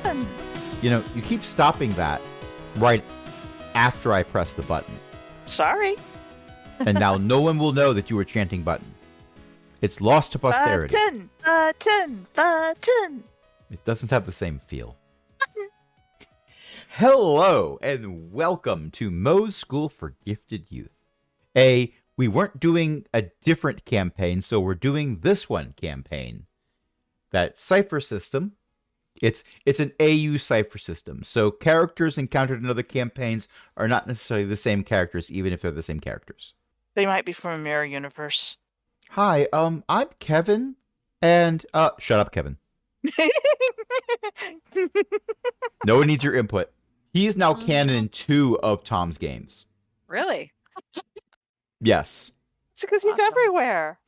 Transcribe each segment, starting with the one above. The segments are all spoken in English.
button. You keep stopping that right after I press the button. Sorry. And now no one will know that you were chanting button. It's lost to posterity. Button. It doesn't have the same feel. Hello, and welcome to Moe's School for Gifted Youth. We weren't doing a different campaign, so we're doing this one campaign. That Cypher system, it's an AU Cypher system, so characters encountered in other campaigns are not necessarily the same characters, even if they're the same characters. They might be from a mirror universe. Hi, I'm Kevin, and, shut up, Kevin. No one needs your input. He is now canon in 2 of Tom's games. Really? Yes. It's because he's everywhere.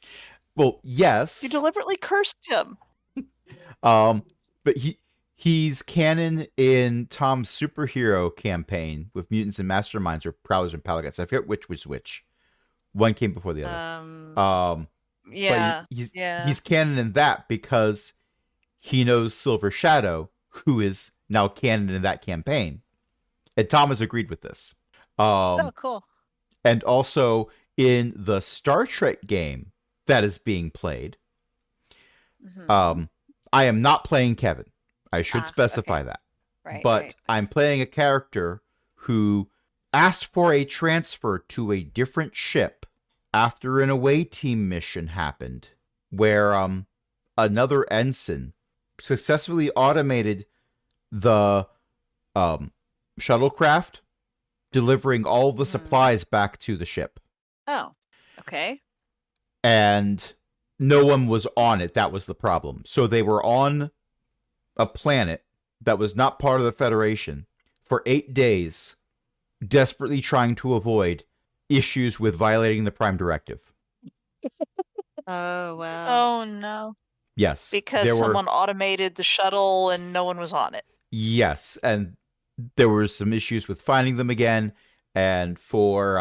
Well, yes. You deliberately cursed him. But he's canon in Tom's superhero campaign with mutants and masterminds or prowlers and paladins. I forget which was which. One came before the other. Yeah. But he's canon in that because he knows Silver Shadow, who is now canon in that campaign. And Tom has agreed with this. Oh, cool. And also in the Star Trek game that is being played, I am not playing Kevin. I should specify that. Right. But I'm playing a character who asked for a transfer to a different ship after an away team mission happened, where another ensign successfully automated the shuttlecraft, delivering all the supplies back to the ship. Oh, okay. And no one was on it. That was the problem. So they were on a planet that was not part of the Federation for 8 days, desperately trying to avoid issues with violating the Prime Directive. Oh, wow. Oh, no. Yes. Because someone automated the shuttle and no one was on it. Yes. And there were some issues with finding them again. And for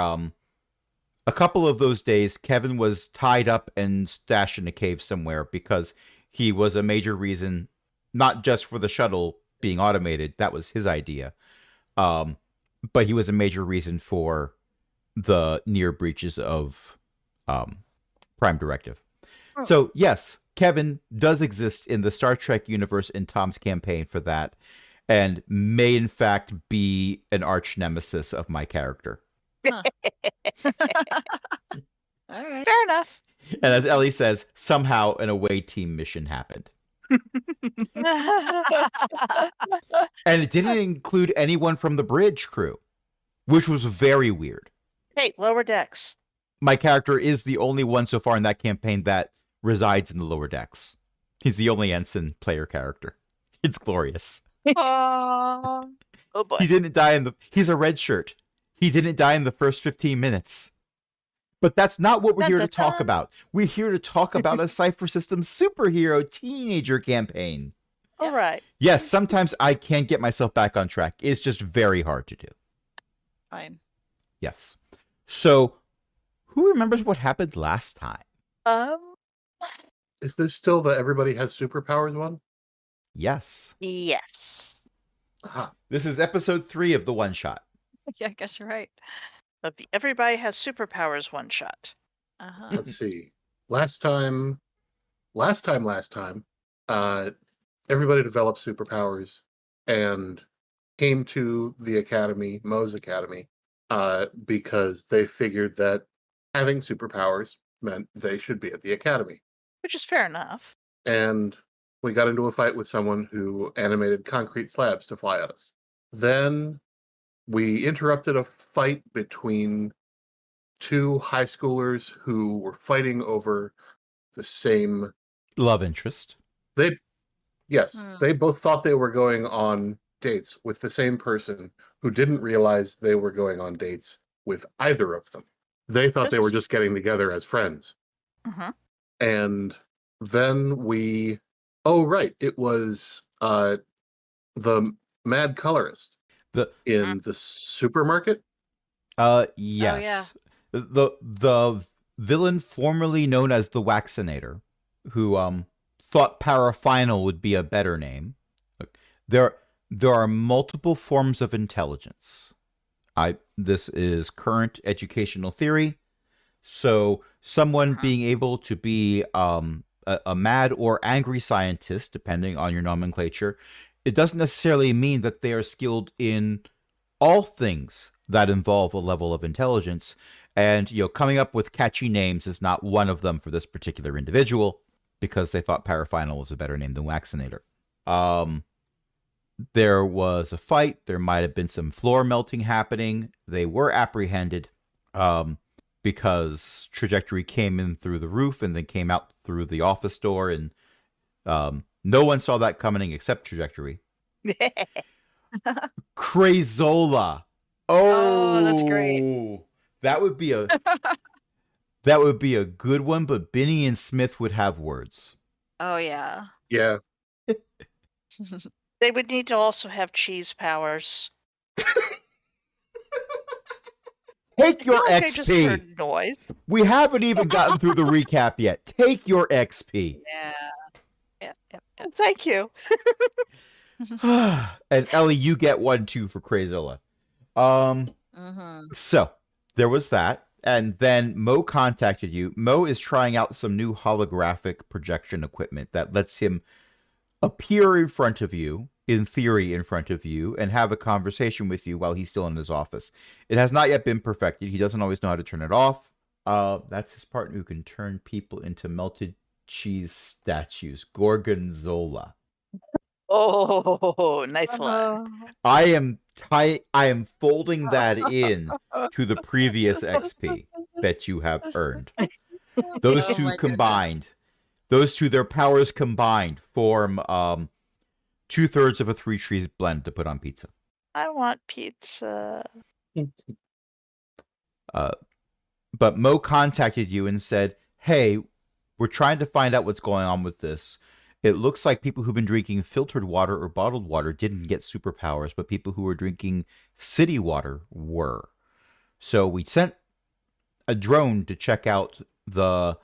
a couple of those days, Kevin was tied up and stashed in a cave somewhere because he was a major reason, not just for the shuttle being automated, that was his idea, but he was a major reason for the near breaches of Prime Directive. Oh. So, yes, Kevin does exist in the Star Trek universe in Tom's campaign for that, and may in fact be an arch nemesis of my character. Huh. All right. Fair enough. And as Ellie says, somehow an away team mission happened. And it didn't include anyone from the bridge crew, which was very weird. Hey, lower decks. My character is the only one so far in that campaign that resides in the lower decks. He's the only ensign player character. It's glorious. Oh boy. He didn't die he's a red shirt. He didn't die in the first 15 minutes. But that's not what we're here to talk about. We're here to talk about a Cypher System superhero teenager campaign. All right. Yes, sometimes I can't get myself back on track. It's just very hard to do. Fine. Yes. So, who remembers what happened last time? Is this still the everybody has superpowers one? Yes. Yes. Aha. This is episode 3 of the one shot. Yeah, I guess you're right. Of the Everybody Has Superpowers one shot. Let's see. Last time, everybody developed superpowers and came to the academy, Moe's Academy, because they figured that having superpowers meant they should be at the academy. Which is fair enough. And we got into a fight with someone who animated concrete slabs to fly at us. Then we interrupted a fight between 2 high schoolers who were fighting over the same love interest. They both thought they were going on dates with the same person who didn't realize they were going on dates with either of them. They thought they were just getting together as friends. And then it was the mad colorist in the supermarket. Yes. Oh, yeah. The villain formerly known as the Waxinator, who thought Parafinal would be a better name. Look, there are multiple forms of intelligence. This is current educational theory. So someone being able to be a mad or angry scientist, depending on your nomenclature, it doesn't necessarily mean that they are skilled in all things that involve a level of intelligence. And, coming up with catchy names is not one of them for this particular individual, because they thought Parafinal was a better name than Waxinator. There was a fight. There might have been some floor melting happening. They were apprehended because Trajectory came in through the roof and then came out through the office door, and no one saw that coming except Trajectory. Crazola. Oh, that's great. That would be a good one, but Benny and Smith would have words. Oh, yeah. Yeah. They would need to also have cheese powers. Take your I just XP. heard noise. We haven't even gotten through the recap yet. Take your XP. Yeah. Yep. Thank you. And Ellie, you get one too for Crazola. So there was that. And then Mo contacted you. Mo is trying out some new holographic projection equipment that lets him appear in front of you, in theory in front of you, and have a conversation with you while he's still in his office. It has not yet been perfected. He doesn't always know how to turn it off. That's his partner who can turn people into melted cheese statues. Gorgonzola. Oh, nice one. I am folding that in to the previous XP that you have earned. Those two combined, their powers combined form 2/3 of a 3 Trees blend to put on pizza. I want pizza. But Mo contacted you and said, "Hey, we're trying to find out what's going on with this. It looks like people who've been drinking filtered water or bottled water didn't get superpowers, but people who were drinking city water were. So we sent a drone to check out the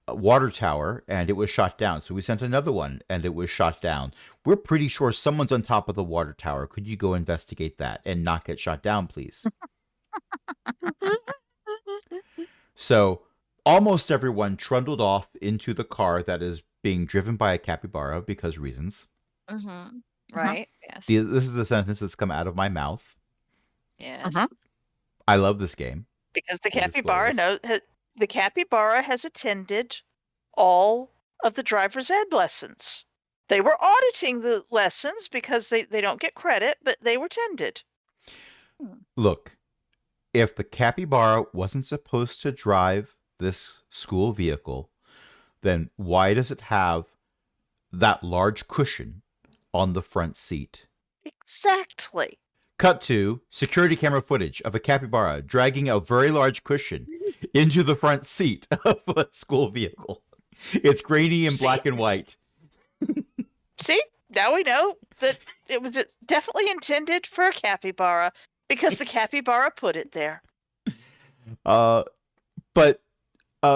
water tower, and it was shot down. So we sent another one, and it was shot down. We're pretty sure someone's on top of the water tower. Could you go investigate that and not get shot down, please?" So almost everyone trundled off into the car that is being driven by a capybara because reasons. Right. Yes. This is the sentence that's come out of my mouth. Yes. I love this game. Because the capybara has attended all of the driver's ed lessons. They were auditing the lessons because they don't get credit, but they were tended. Look, if the capybara wasn't supposed to drive this school vehicle, then why does it have that large cushion on the front seat? Exactly. Cut to security camera footage of a capybara dragging a very large cushion into the front seat of a school vehicle. It's grainy and black and white. See, now we know that it was definitely intended for a capybara because the capybara put it there. But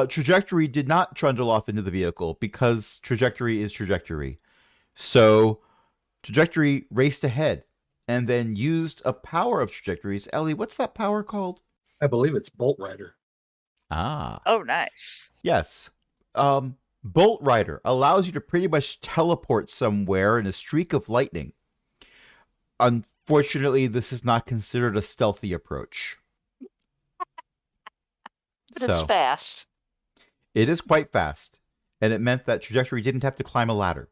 Trajectory did not trundle off into the vehicle because Trajectory is Trajectory. So Trajectory raced ahead and then used a power of Trajectory's. Ellie, what's that power called? I believe it's Bolt Rider. Ah. Oh, nice. Yes. Bolt Rider allows you to pretty much teleport somewhere in a streak of lightning. Unfortunately, this is not considered a stealthy approach. But it's fast. It is quite fast, and it meant that Trajectory didn't have to climb a ladder.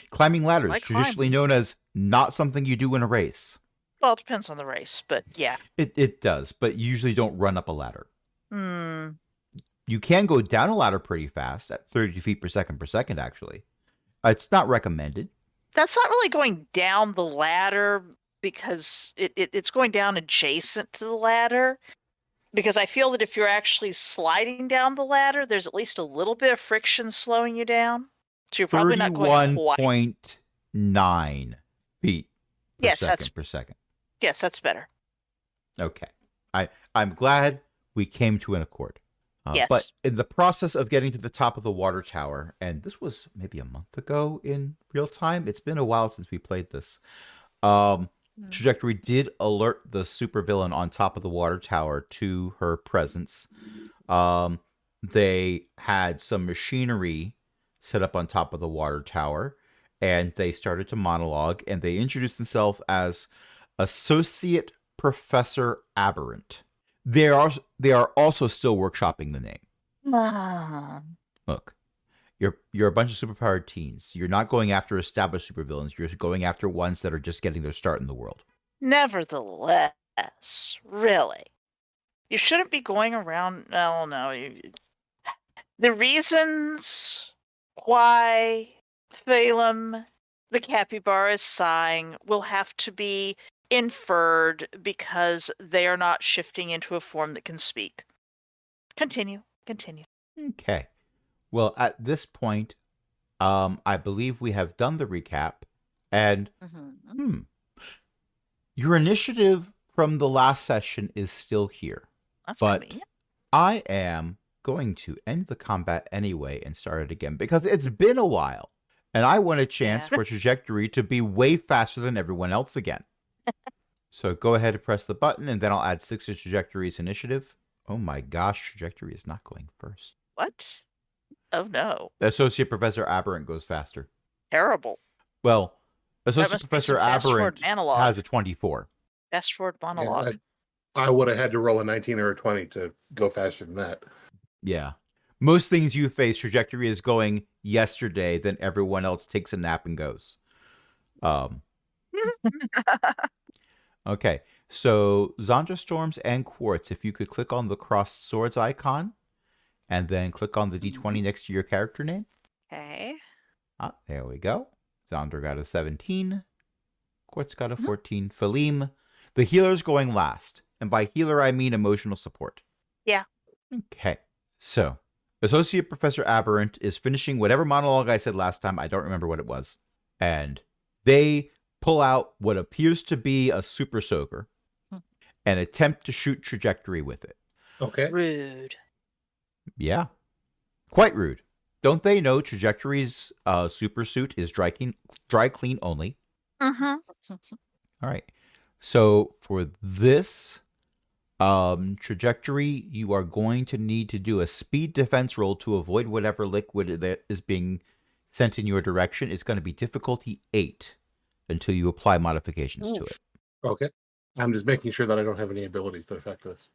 Climbing ladders is traditionally known as not something you do in a race. Well, it depends on the race, but yeah. It does, but you usually don't run up a ladder. Hmm. You can go down a ladder pretty fast at 30 feet per second, actually. It's not recommended. That's not really going down the ladder because it's going down adjacent to the ladder. Because I feel that if you're actually sliding down the ladder, there's at least a little bit of friction slowing you down. So you're probably not going quite. 31.9 feet per second. Yes, that's better. Okay. I'm glad we came to an accord. Yes. But in the process of getting to the top of the water tower, and this was maybe a month ago in real time, it's been a while since we played this, Trajectory did alert the supervillain on top of the water tower to her presence. They had some machinery set up on top of the water tower, and they started to monologue, and they introduced themselves as Associate Professor Abhorrent. They are also still workshopping the name. Look, you're a bunch of superpowered teens. You're not going after established supervillains. You're going after ones that are just getting their start in the world. Nevertheless, really, you shouldn't be going around. Oh no, the reasons why Phelim, the capybara, is sighing will have to be inferred because they are not shifting into a form that can speak. Continue. Okay. Well, at this point, I believe we have done the recap, and your initiative from the last session is still here. That's but convenient. I am going to end the combat anyway and start it again because it's been a while, and I want a chance for Trajectory to be way faster than everyone else again. So go ahead and press the button, and then I'll add 6 to Trajectory's initiative. Oh my gosh, Trajectory is not going first. What? Oh no. Associate Professor Abhorrent goes faster. Terrible. Well, That Associate must be Professor some fast-forward Abhorrent monologue. has a 24. Fast-forward monologue. I would have had to roll a 19 or a 20 to go faster than that. Yeah. Most things you face, Trajectory is going yesterday, then everyone else takes a nap and goes. Okay. So, Zandra Storms and Quartz, if you could click on the crossed swords icon, and then click on the D20 next to your character name. Okay. There we go. Zandra got a 17. Quartz got a 14. Phelim. The healer's going last. And by healer, I mean emotional support. Yeah. Okay. So, Associate Professor Abhorrent is finishing whatever monologue I said last time. I don't remember what it was. And they pull out what appears to be a super soaker and attempt to shoot Trajectory with it. Okay. Rude. Yeah. Quite rude. Don't they know Trajectory's super suit is dry clean only? Mm-hmm. All right. So for this Trajectory, you are going to need to do a speed defense roll to avoid whatever liquid that is being sent in your direction. It's going to be difficulty 8 until you apply modifications to it. Okay. I'm just making sure that I don't have any abilities that affect this.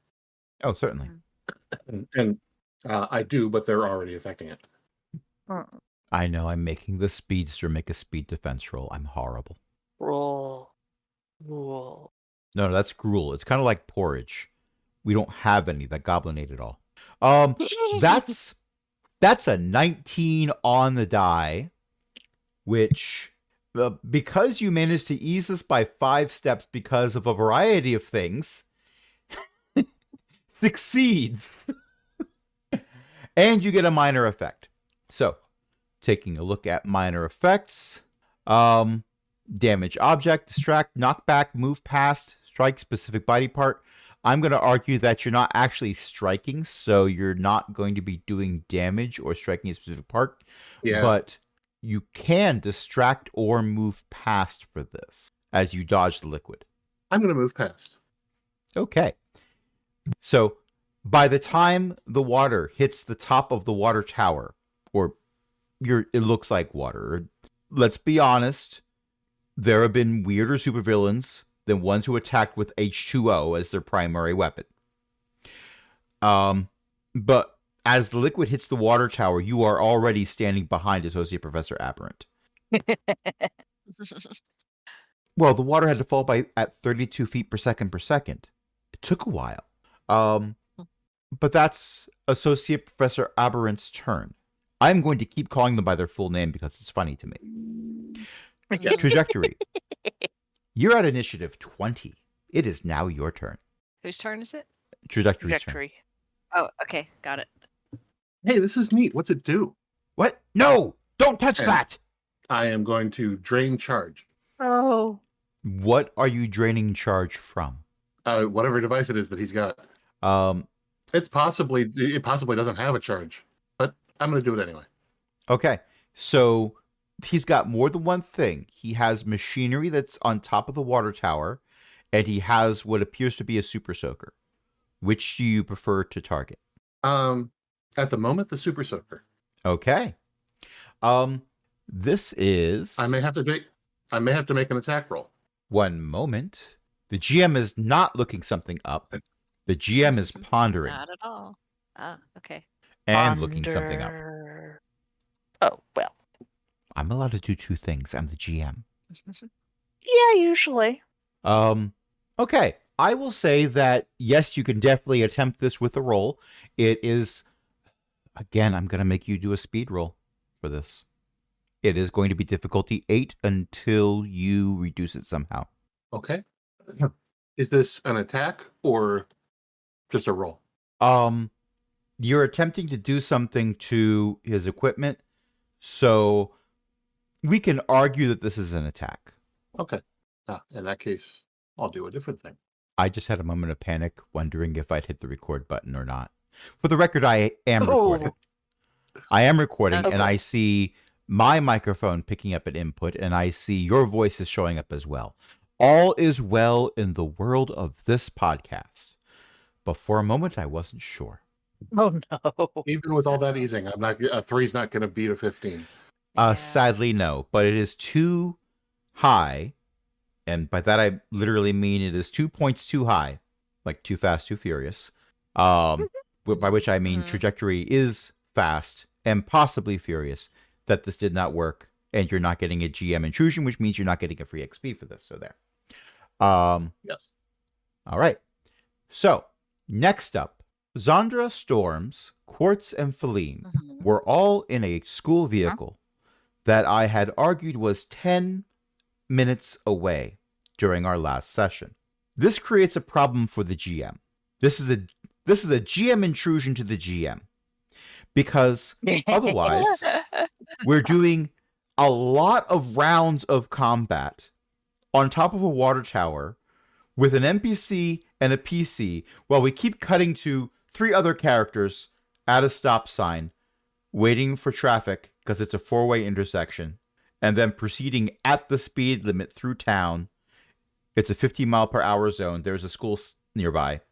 Oh, certainly. And I do, but they're already affecting it. I know. I'm making the speedster make a speed defense roll. I'm horrible. Roll. No, that's gruel. It's kind of like porridge. We don't have any. That goblin ate it all. That's a 19 on the die, which because you managed to ease this by 5 steps because of a variety of things, succeeds. And you get a minor effect. So, taking a look at minor effects, damage object, distract, knock back, move past, strike specific body part. I'm going to argue that you're not actually striking, so you're not going to be doing damage or striking a specific part. Yeah. But you can distract or move past for this as you dodge the liquid. I'm going to move past. Okay. So by the time the water hits the top of the water tower, or it looks like water, let's be honest, there have been weirder supervillains than ones who attacked with H2O as their primary weapon. But as the liquid hits the water tower, you are already standing behind Associate Professor Abhorrent. Well, the water had to fall at 32 feet per second. It took a while. But that's Associate Professor Abhorrent's turn. I'm going to keep calling them by their full name because it's funny to me. Trajectory. You're at initiative 20. It is now your turn. Whose turn is it? Trajectory's turn. Oh, okay. Got it. Hey, this is neat. What's it do? What? No! Don't touch that! I am going to drain charge. Oh. What are you draining charge from? Whatever device it is that he's got. It possibly doesn't have a charge, but I'm going to do it anyway. Okay. So he's got more than one thing. He has machinery that's on top of the water tower, and he has what appears to be a super soaker. Which do you prefer to target? At the moment, the super soaker. Okay. This is. I may have to make an attack roll. One moment. The GM is not looking something up. The GM is pondering. Not at all. Ah, okay. And looking something up. Oh, well. I'm allowed to do two things. I'm the GM. Yeah, usually. Okay. I will say that, yes, you can definitely attempt this with a roll. It is, again, I'm going to make you do a speed roll for this. It is going to be difficulty 8 until you reduce it somehow. Okay. Is this an attack or just a roll? You're attempting to do something to his equipment, so we can argue that this is an attack. Okay. In that case, I'll do a different thing. I just had a moment of panic, wondering if I'd hit the record button or not. For the record, I am recording. I am recording, Okay. and I see my microphone picking up an input, and I see your voice is showing up as well. All is well in the world of this podcast. But for a moment, I wasn't sure. Oh, no. Even with all that easing, a 3's not going to beat a 15. Yeah. Sadly, no. But it is too high, and by that I literally mean it is 2 points too high, like Too Fast, Too Furious. By which I mean trajectory is fast and possibly furious. That this did not work, and you're not getting a GM intrusion, which means you're not getting a free XP for this. So there. Yes. All right. So next up, Zandra, Storms, Quartz, and Feline were all in a school vehicle that I had argued was 10 minutes away during our last session. This creates a problem for the GM. This is a GM intrusion to the GM. Because otherwise, we're doing a lot of rounds of combat on top of a water tower with an NPC and a PC while we keep cutting to 3 other characters at a stop sign, waiting for traffic because it's a 4-way intersection, and then proceeding at the speed limit through town. It's a 50-mile-per-hour zone. There's a school nearby.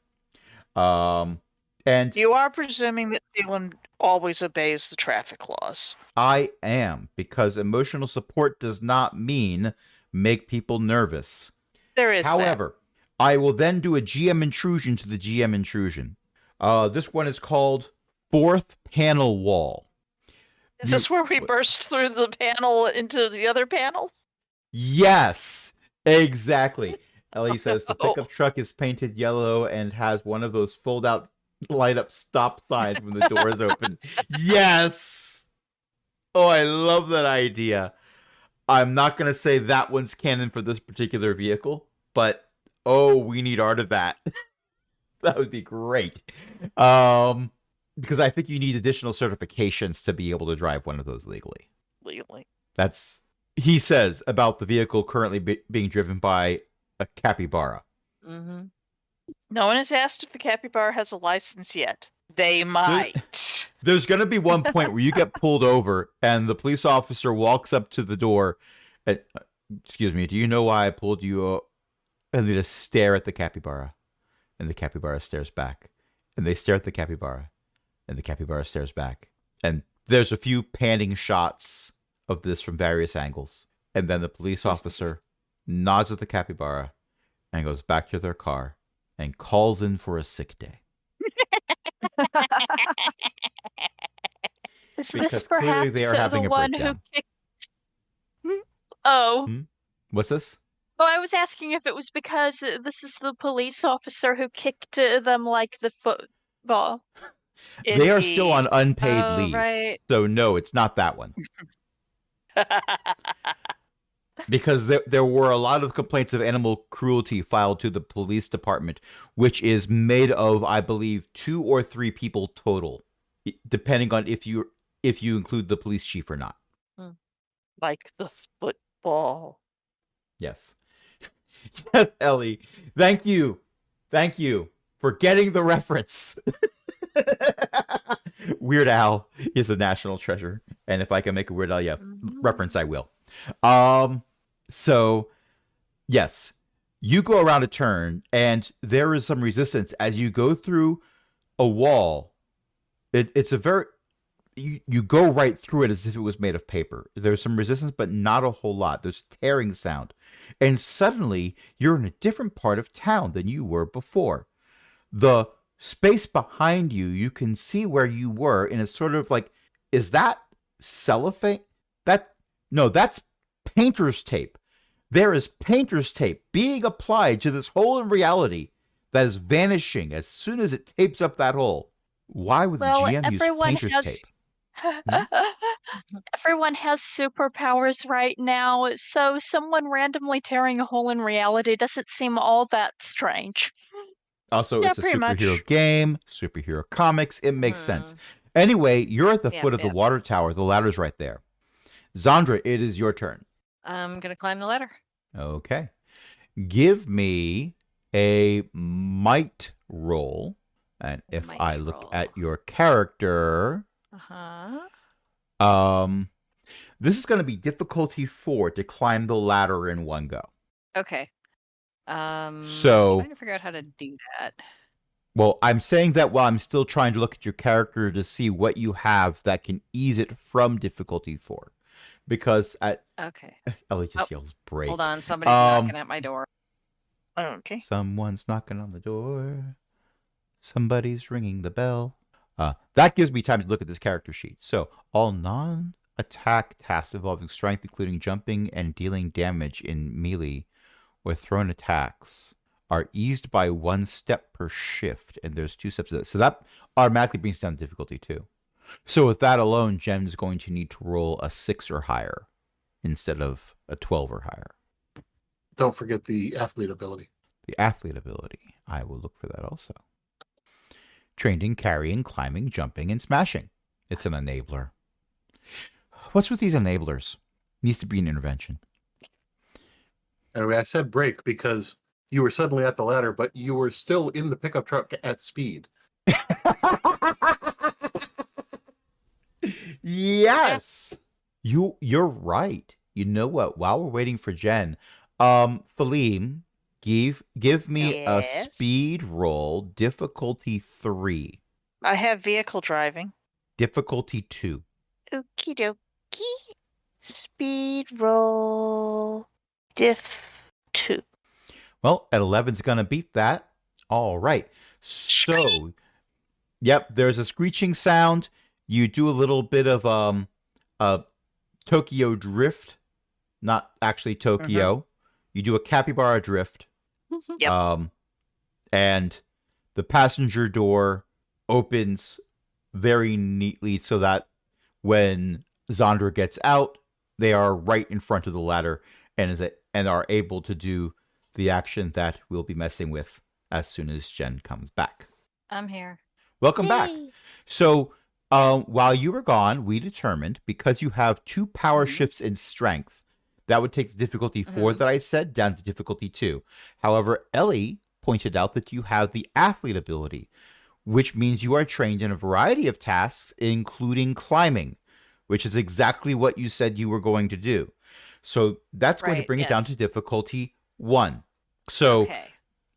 And You are presuming that Phelan always obeys the traffic laws. I am, because emotional support does not mean make people nervous. There is However, I will then do a GM intrusion to the GM intrusion. This one is called Fourth Panel Wall. that. Is this where we burst through the panel into the other panel? Yes, exactly. Ellie says the pickup truck is painted yellow and has one of those fold-out light-up stop signs when the door is open. Yes! Oh, I love that idea. I'm not going to say that one's canon for this particular vehicle, but oh, we need art of that. That would be great. Because I think you need additional certifications to be able to drive one of those legally. Legally. That's, he says, about the vehicle currently being driven by a capybara. Mm-hmm. No one has asked if the capybara has a license yet. They might. There's going to be one point where you get pulled over and the police officer walks up to the door and, excuse me, do you know why I pulled you? And they just stare at the capybara. And the capybara stares back. And they stare at the capybara. And the capybara stares back. And there's a few panning shots of this from various angles. And then the police officer nods at the capybara and goes back to their car and calls in for a sick day. Is Because this clearly perhaps they are having the a one breakdown. who kicked? Oh. What's this? Oh, I was asking if it was because this is the police officer who kicked them like the football. They are still on Indeed. unpaid Oh, leave. right. So no, it's not that one. Because there were a lot of complaints of animal cruelty filed to the police department, which is made of, I believe, 2 or 3 people total, depending on if you include the police chief or not. Like the football. Yes. Yes, Ellie. Thank you. Thank you for getting the reference. Weird Al is a national treasure. And if I can make a Weird Al Mhm. reference, I will. So, yes, you go around a turn, and there is some resistance as you go through a wall. It's a very you go right through it as if it was made of paper. There's some resistance, but not a whole lot. There's tearing sound, and suddenly you're in a different part of town than you were before. The space behind you, you can see where you were in a sort of like, is that cellophane? No, that's painter's tape. There is painter's tape being applied to this hole in reality that is vanishing as soon as it tapes up that hole. Why would the Well, GM use everyone painter's has tape? everyone has superpowers right now, so someone randomly tearing a hole in reality doesn't seem all that strange. Also, Yeah, it's a pretty superhero much. game, superhero comics. It makes sense. Mhm. Anyway, you're at the Yep, foot of the yep. water tower. The ladder's right there. Zandra, it is your turn. I'm gonna climb the ladder. Okay. Give me a might roll. And if I Might look roll. at your character, Uh-huh. this is going to be difficulty 4 to climb the ladder in one go. Okay. So- trying to figure out how to do that. Well, I'm saying that while I'm still trying to look at your character to see what you have that can ease it from difficulty 4. Because Okay. Ellie just Oh, yells break. Hold on, somebody's knocking at my door. Okay. Someone's knocking on the door. Somebody's ringing the bell. That gives me time to look at this character sheet. So, all non-attack tasks involving strength, including jumping and dealing damage in melee or thrown attacks, are eased by 1 step per shift, and there's 2 steps of that. So that automatically brings down difficulty 2. So with that alone, Jen is going to need to roll a 6 or higher instead of a 12 or higher. Don't forget the athlete ability. The athlete ability. I will look for that also. Trained in carrying, climbing, jumping, and smashing. It's an enabler. What's with these enablers? Needs to be an intervention. Anyway, I said break because you were suddenly at the ladder, but you were still in the pickup truck at speed. Yes. You're right. You know what? While we're waiting for Jen, Phileme, give me a Yes? speed roll, difficulty 3, I have vehicle driving. difficulty 2. Okie dokie. Speed roll. Diff 2. Well, at 11's gonna beat that. All right. So, yep, there's a screeching sound. You do a little bit of Tokyo drift, not actually Tokyo. You do a capybara drift. Yep. And the passenger door opens very neatly so that when Zandra gets out, they are right in front of the ladder and are able to do the action that we'll be messing with as soon as Jen comes back. I'm here. Welcome back. So, while you were gone, we determined because you have 2 power shifts in strength, that would take difficulty 4 that I said down to difficulty 2. However, Ellie pointed out that you have the athlete ability, which means you are trained in a variety of tasks, including climbing, which is exactly what you said you were going to do. So that's going to Right, bring it down yes. to difficulty 1. So Okay.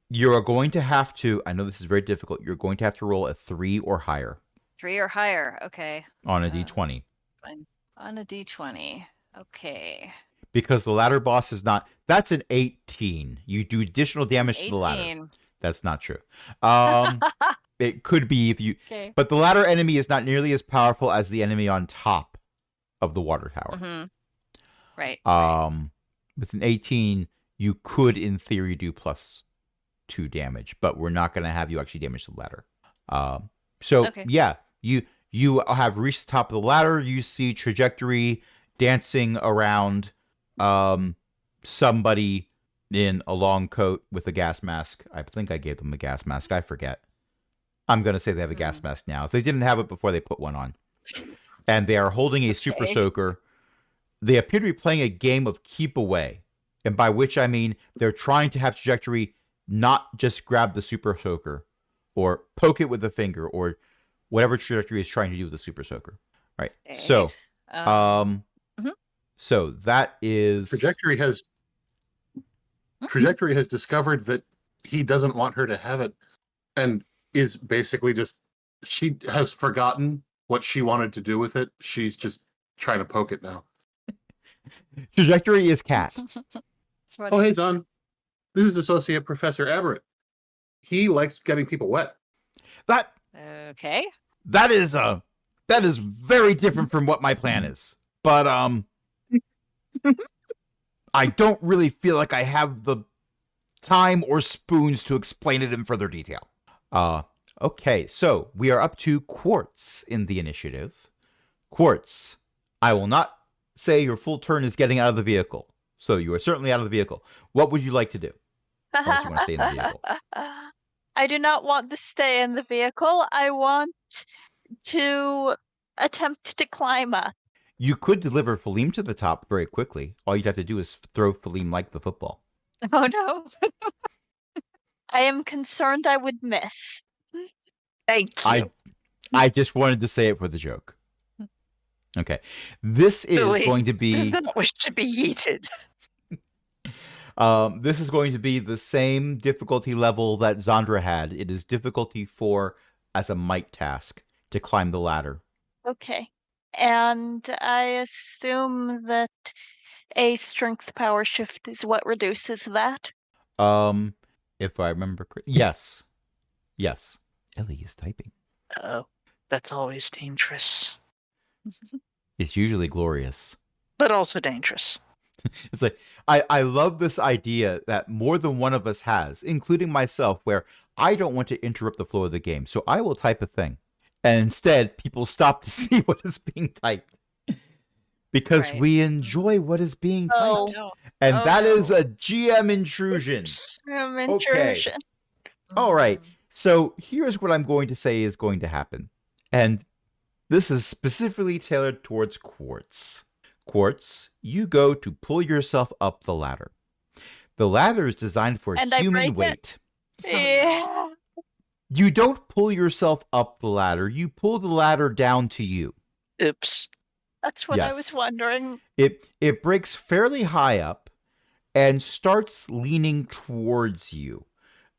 you're going to have to, I know this is very difficult, you're going to have to roll a 3 or higher 3 or higher. Okay. on a d20. Fine. On a d20. Okay. Because the ladder boss is not, that's an 18. You do additional damage to the ladder. 18. That's not true. It could be if you, Okay. but the ladder enemy is not nearly as powerful as the enemy on top of the water tower. Mm-hmm. Right. With an 18, you could, in theory, do +2 damage, but we're not going to have you actually damage the ladder. So Okay. yeah, you have reached the top of the ladder. You see trajectory dancing around somebody in a long coat with a gas mask. I think I gave them a gas mask. I forget. I'm going to say they have a gas mask now. If they didn't have it before, they put one on. And they are holding a super Okay. soaker. They appear to be playing a game of keep away. And by which I mean they're trying to have trajectory not just grab the super soaker or poke it with a finger or whatever trajectory is trying to do with the super soaker. All right. Okay. So Mhm. So that is Trajectory has discovered that he doesn't want her to have it, and is basically just, she has forgotten what she wanted to do with it. She's just trying to poke it now. Trajectory is cat. That's funny. Oh, hey, Zon. This is Associate Professor Abhorrent. He likes getting people wet. That Okay. that is very different from what my plan is. But I don't really feel like I have the time or spoons to explain it in further detail. Okay, so we are up to Quartz in the initiative. Quartz, I will not say your full turn is getting out of the vehicle. So you are certainly out of the vehicle. What would you like to do? Unless you want to stay in the vehicle. I do not want to stay in the vehicle. I want to attempt to climb up. You could deliver Phaleem to the top very quickly. All you'd have to do is throw Phaleem like the football. Oh no. I am concerned I would miss. Thank you. I just wanted to say it for the joke. Okay. This is Silly. going to be Wish to be yeeted. this is going to be the same difficulty level that Zandra had. It is difficulty 4 as a might task to climb the ladder. Okay. And I assume that a strength power shift is what reduces that. If I remember correctly. Yes. Yes. Ellie is typing. Oh, that's always dangerous, It's usually glorious. but also dangerous. It's like I love this idea that more than one of us has, including myself, where I don't want to interrupt the flow of the game, so I will type a thing. And instead, people stop to see what is being typed. Because Right. we enjoy what is being typed. Oh. No. And Oh, that no. is a GM intrusion. Intrusion. All right. Mm. So here's what I'm going to say is going to happen. And this is specifically tailored towards Quartz. Quartz, you go to pull yourself up the ladder. The ladder is designed for And I human break weight. Yeah. You don't pull yourself up the ladder. You pull the ladder down to you. Oops. That's what I Yes. was wondering. It breaks fairly high up and starts leaning towards you.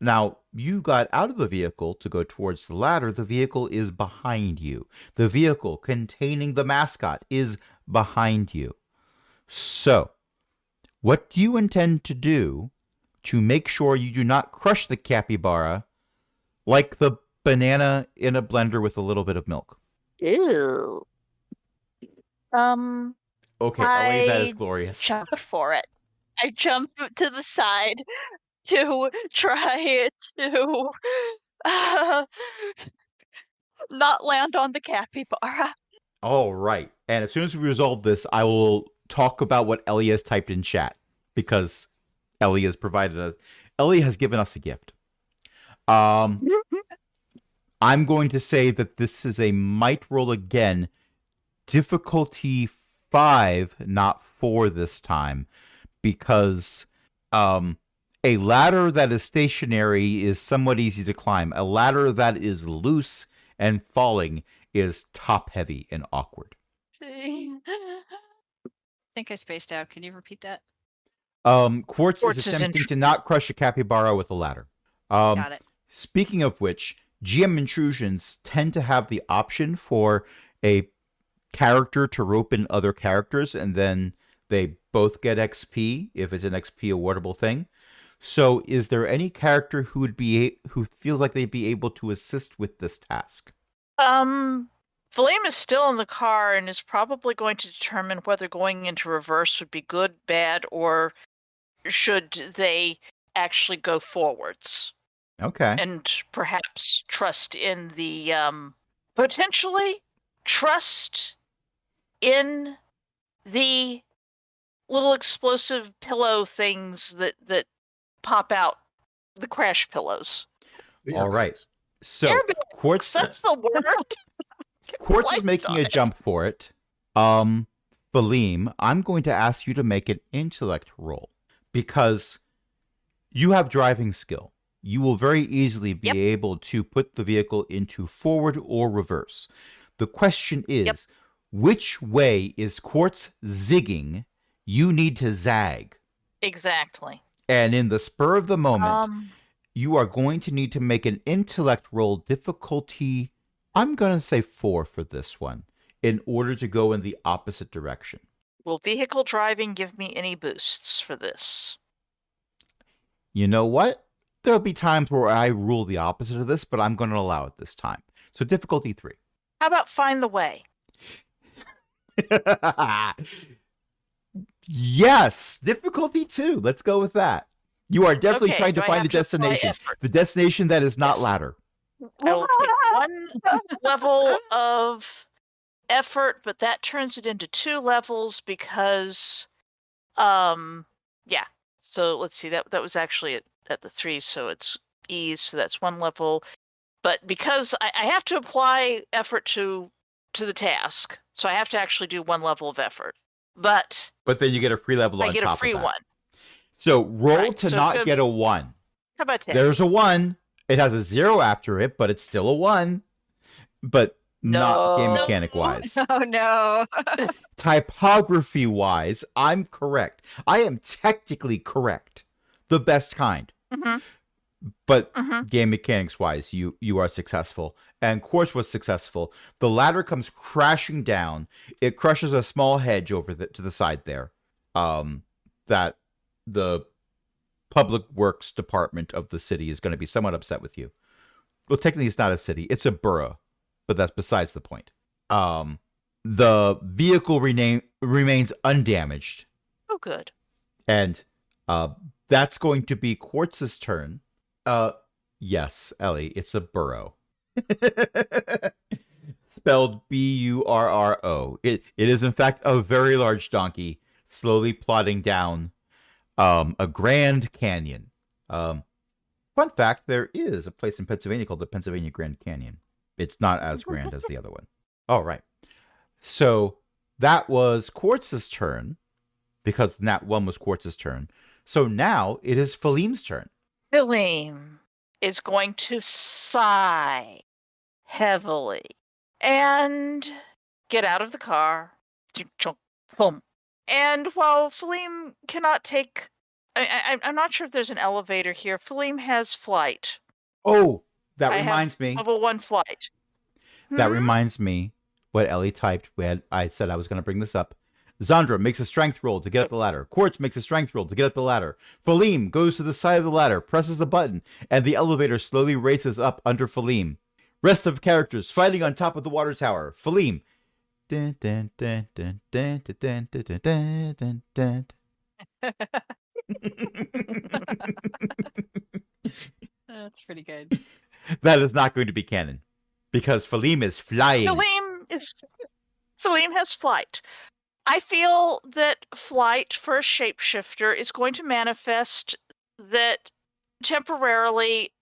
Now, you got out of the vehicle to go towards the ladder. The vehicle is behind you. The vehicle containing the mascot is behind you. So, what do you intend to do to make sure you do not crush the capybara like the banana in a blender with a little bit of milk? Ew. Okay, Ellie, that is I glorious. jump for it. I jump to the side to try to not land on the capybara. All right. And as soon as we resolve this, I will talk about what Ellie has typed in chat because Ellie has given us a gift. I'm going to say that this is a might roll again, difficulty 5, not 4 this time, because a ladder that is stationary is somewhat easy to climb. A ladder that is loose and falling is top heavy and awkward. I think I spaced out. Can you repeat that? Quartz Quartz is is attempting to not crush a capybara with a ladder. Got it. Speaking of which, GM intrusions tend to have the option for a character to rope in other characters, and then they both get XP if it's an XP awardable thing. So, is there any character who feels like they'd be able to assist with this task? Phaleem is still in the car and is probably going to determine whether going into reverse would be good, bad, or should they actually go forwards. Okay. And perhaps trust in the potentially trust in the little explosive pillow things that pop out, the crash pillows. All right. So Airbags, Quartz that's the word. Quartz is Like making a on it. jump for it. Phaleem, I'm going to ask you to make an intellect roll because you have driving skill. You will very easily be Yep. able to put the vehicle into forward or reverse. The question is, which way is Quartz zigging, you need to zag. Exactly. And in the spur of the moment, you are going to need to make an intellect roll difficulty, I'm going to say 4 for this one, in order to go in the opposite direction. Will vehicle driving give me any boosts for this? You know what? There'll be times where I rule the opposite of this, but I'm going to allow it this time. So difficulty 3. How about find the way? Yes, difficulty 2. Let's go with that. You are definitely Okay, trying to do I find a have to apply destination. effort? The destination that is not Yes. ladder. I will take 1 level of effort, but that turns it into 2 levels because, yeah. So let's see, that was actually at the 3, so it's ease, so that's 1 level. But because I have to apply effort to the task, so I have to actually do 1 level of effort. But then you get a free level I on get a top free of that. 1. So roll Right, to so it's not gonna get be- a 1. How about that? There's a 1. It has a 0 after it, but it's still a 1. But not game No. mechanic wise. Oh no. Typography wise, I'm correct. I am technically correct. The best kind. Mhm. But Mhm. game mechanics wise, you are successful. And Quartz was successful. The ladder comes crashing down. It crushes a small hedge over to the side there. That the public works department of the city is going to be somewhat upset with you. Well, technically it's not a city, it's a borough, but that's besides the point. The vehicle remains undamaged, Oh, good. and that's going to be Quartz's turn. Yes, Ellie, it's a burrow. Spelled Burro. It is in fact a very large donkey slowly plodding down a Grand Canyon. Fun fact, there is a place in Pennsylvania called the Pennsylvania Grand Canyon. It's not as grand as the other one. All right. So that was Quartz's turn, because Nat 1 was Quartz's turn. So now it is Philem's turn. Philim is going to sigh heavily and get out of the car. Boom. And while Philim cannot take... I'm not sure if there's an elevator here. Philim has flight. Oh, that I have reminds me. Level 1 flight. That Hmm? reminds me what Ellie typed when I said I was going to bring this up. Zandra makes a strength roll to get up the ladder. Quartz makes a strength roll to get up the ladder. Philim goes to the side of the ladder, presses a button, and the elevator slowly races up under Philim. Rest of characters fighting on top of the water tower. Philim. Dun, dun, dun, dun, dun, dun, dun, dun, dun, dun, dun. That's pretty good. That is not going to be canon, because Philim is flying. Philim has flight. I feel that flight for a shapeshifter is going to manifest that temporarily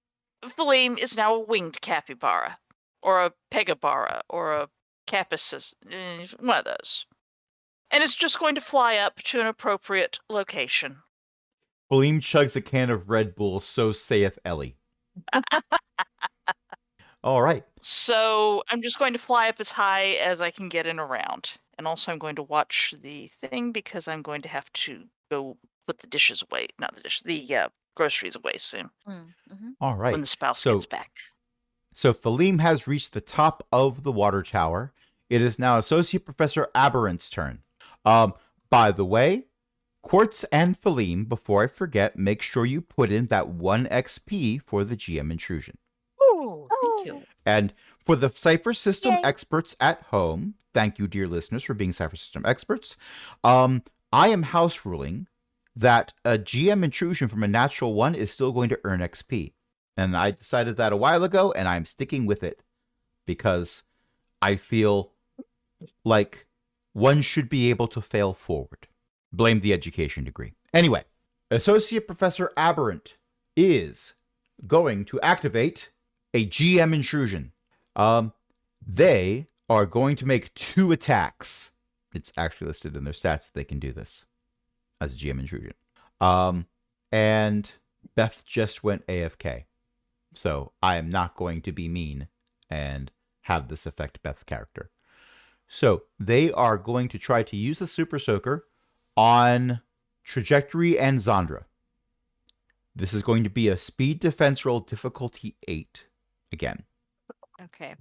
Philim is now a winged capybara, or a pegabara, or a capusis, one of those. And it's just going to fly up to an appropriate location. Philim chugs a can of Red Bull, so saith Ellie. All right. So I'm just going to fly up as high as I can get in around. And also I'm going to watch the thing because I'm going to have to go put the dishes away. Not the dishes, the groceries away soon. Mm-hmm. All right. When the spouse So- gets back. So Philim has reached the top of the water tower. It is now Associate Professor Abhorrent's turn. By the way, Quartz and Philim, before I forget, make sure you put in that 1 XP for the GM intrusion. Oh, thank you. And for the Cypher system Yay. experts at home, thank you, dear listeners, for being Cypher system experts. I am house ruling that a GM intrusion from a natural 1 is still going to earn XP. And I decided that a while ago, and I'm sticking with it because I feel like one should be able to fail forward. Blame the education degree. Anyway, Associate Professor Abhorrent is going to activate a GM intrusion. They are going to make 2 attacks. It's actually listed in their stats that they can do this as a GM intrusion. And Beth just went AFK. So I am not going to be mean and have this affect Beth's character. So they are going to try to use the Super Soaker on Trajectory and Zandra. This is going to be a speed defense roll, difficulty 8 again. Okay.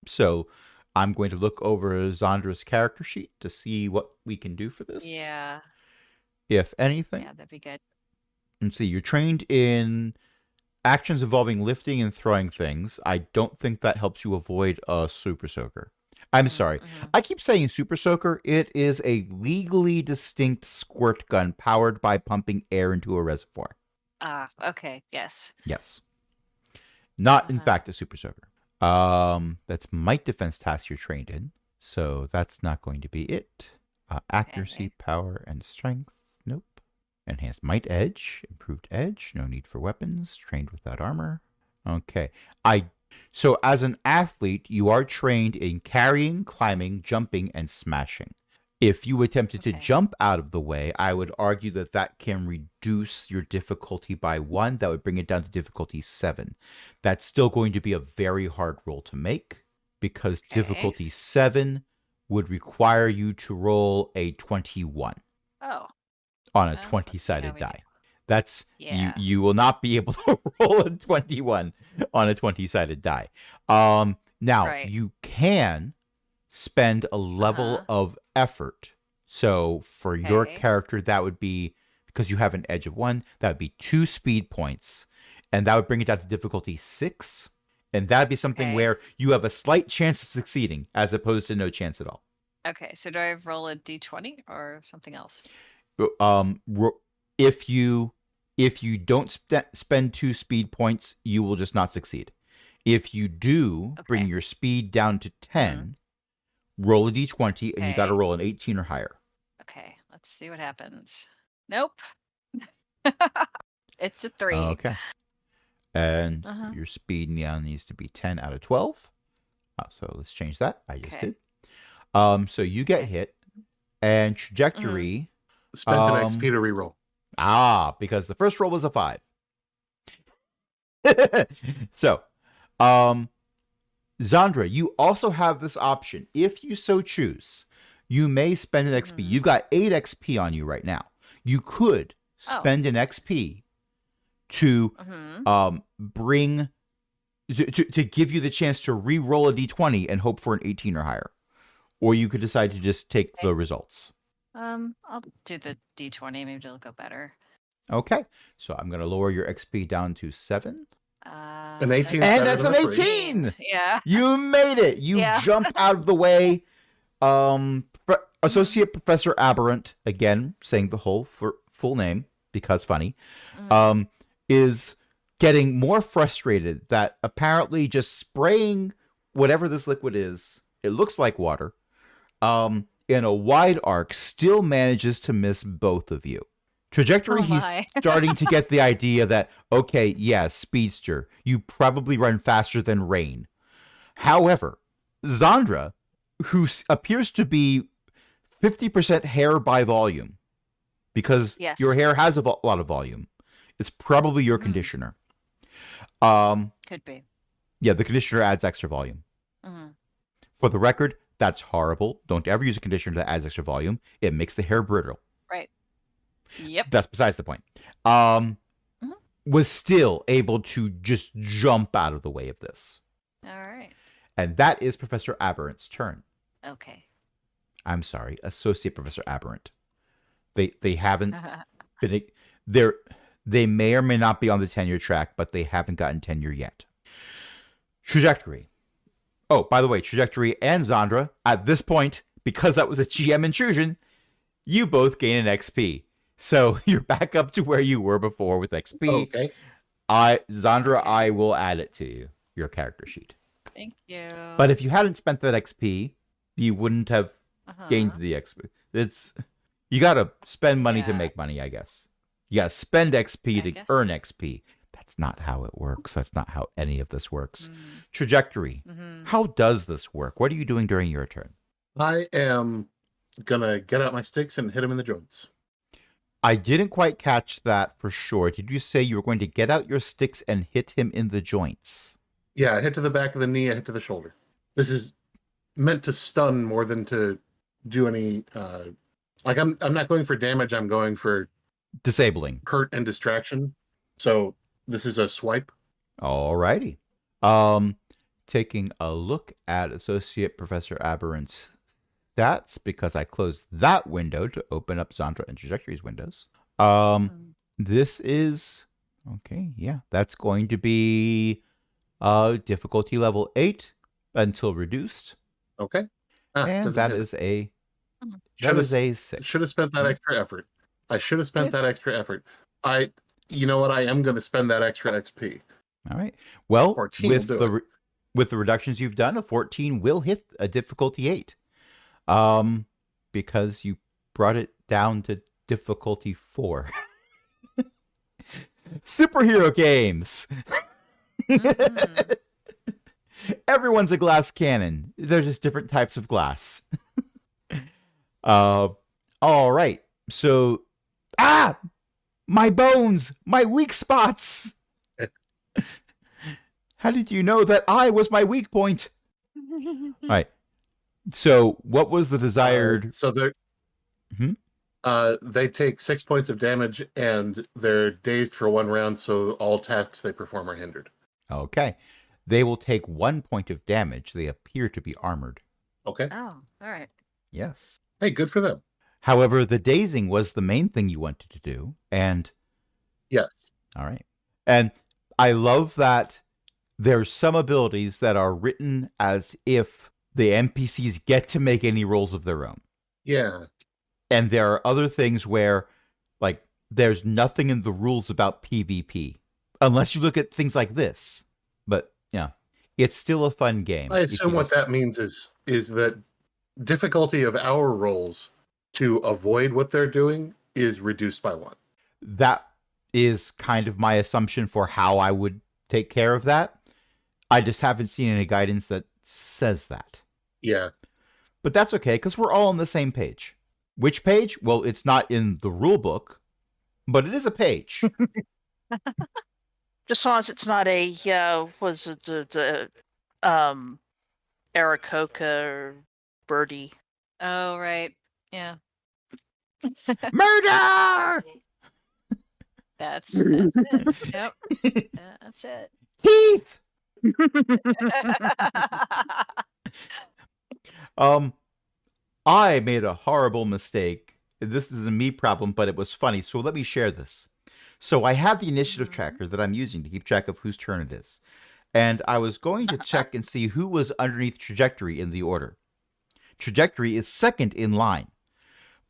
So I'm going to look over Zandra's character sheet to see what we can do for this. Yeah. If anything. Yeah, that'd be good. And see, you're trained in actions involving lifting and throwing things. I don't think that helps you avoid a Super Soaker. I'm sorry. I keep saying Super Soaker. It is a legally distinct squirt gun powered by pumping air into a reservoir. Ah, okay. Yes. Yes. Not, in fact, a Super Soaker. That's might defense task you're trained in. So that's not going to be it. Accuracy, power, and strength. Nope. Enhanced might edge. Improved edge. No need for weapons. Trained without armor. Okay. So as an athlete, you are trained in carrying, climbing, jumping, and smashing. If you attempted to jump out of the way, I would argue that that can reduce your difficulty by 1. That would bring it down to difficulty 7. That's still going to be a very hard roll to make because difficulty 7 would require you to roll a 21 on a 20-sided die. That's you will not be able to roll a 21 on a 20-sided die. Now you can spend a level of effort. So for your character, that would be, because you have an edge of 1, that would be 2 speed points, and that would bring it down to difficulty 6. And that'd be something where you have a slight chance of succeeding as opposed to no chance at all. Okay, so do I roll a d20 or something else? If you don't spend 2 speed points, you will just not succeed. If you do bring your speed down to 10, roll a d20, and you got to roll an 18 or higher. Okay, let's see what happens. Nope. It's a 3. Okay. And your speed now needs to be 10 out of 12. So let's change that. I just did. So you get hit, and Trajectory... Spent an XP to reroll. Because the first roll was a 5. So, Zandra, you also have this option. If you so choose, you may spend an XP. You've got 8 XP on you right now. You could spend an XP to to give you the chance to re-roll a d20 and hope for an 18 or higher. Or you could decide to just take the results. I'll do the d20. Maybe it'll go better. Okay. So I'm going to lower your XP down to 7. An 18. And that's an 18! Yeah. You made it! You jump out of the way. Associate Professor Abhorrent, again, saying the whole full name, because funny, is getting more frustrated that apparently just spraying whatever this liquid is, it looks like water, in a wide arc still manages to miss both of you. Trajectory, he's starting to get the idea that, okay, yeah, speedster, you probably run faster than rain. However, Zandra, who appears to be 50% hair by volume, because your hair has a lot of volume, it's probably your conditioner. Could be. Yeah, the conditioner adds extra volume. For the record, that's horrible. Don't ever use a conditioner that adds extra volume. It makes the hair brittle. Right. Yep. That's besides the point. Was still able to just jump out of the way of this. All right. And that is Professor Abhorrent's turn. Okay. I'm sorry, Associate Professor Abhorrent. They haven't been they may or may not be on the tenure track, but they haven't gotten tenure yet. Trajectory. Oh, by the way, Trajectory and Zandra, at this point, because that was a GM intrusion, you both gain an XP. So you're back up to where you were before with XP. Okay. Zandra, I will add it to you, your character sheet. Thank you. But if you hadn't spent that XP, you wouldn't have gained the XP. You got to spend money to make money, I guess. You got to spend XP to earn XP. That's not how it works. That's not how any of this works. Trajectory. How does this work? What are you doing during your turn? I am going to get out my sticks and hit him in the joints. I didn't quite catch that for sure. Did you say you were going to get out your sticks and hit him in the joints? Yeah, I hit to the back of the knee, I hit to the shoulder. This is meant to stun more than to do any. Like I'm not going for damage. I'm going for Disabling. hurt and distraction. So this is a swipe. Alrighty. Taking a look at Associate Professor Abhorrent's stats, because I closed that window to open up Zandra and Trajectory's windows. This is okay. Yeah, that's going to be difficulty level 8 until reduced, Okay. and doesn't that hit it. is a Should have a 6. Should have spent that Mhm. extra effort. I should have spent Yeah. that extra effort. You know what? I am going to spend that extra XP. All right. Well, 14 will with do the with the reductions you've done, a 14 will hit a difficulty 8. Because you brought it down to difficulty 4. Superhero games. Mhm. Everyone's a glass cannon. They're just different types of glass. All right. So, my bones, my weak spots. How did you know that I was my weak point? All right. So, what was the desired? So they're they take 6 points of damage and they're dazed for 1 round, so all tasks they perform are hindered. Okay. They will take 1 point of damage. They appear to be armored. Okay. Oh, all right. Yes. Hey, good for them. However, the dazing was the main thing you wanted to do. And Yes. all right. And I love that there's some abilities that are written as if the NPCs get to make any rolls of their own. Yeah. And there are other things where, like, there's nothing in the rules about PvP. Unless you look at things like this. But, yeah, it's still a fun game. I assume what that means is that difficulty of our rolls to avoid what they're doing is reduced by 1. That is kind of my assumption for how I would take care of that. I just haven't seen any guidance that says that. Yeah. But that's okay, because we're all on the same page. Which page? Well, it's not in the rule book, but it is a page. Just as long as it's not a was it the Aarakocra or Birdie. Oh, right. Yeah. Murder! That's it. Yep. That's it. Teeth! I made a horrible mistake. This is a me problem, but it was funny, so let me share this. So I have the initiative tracker that I'm using to keep track of whose turn it is. And I was going to check and see who was underneath Trajectory in the order. Trajectory is second in line.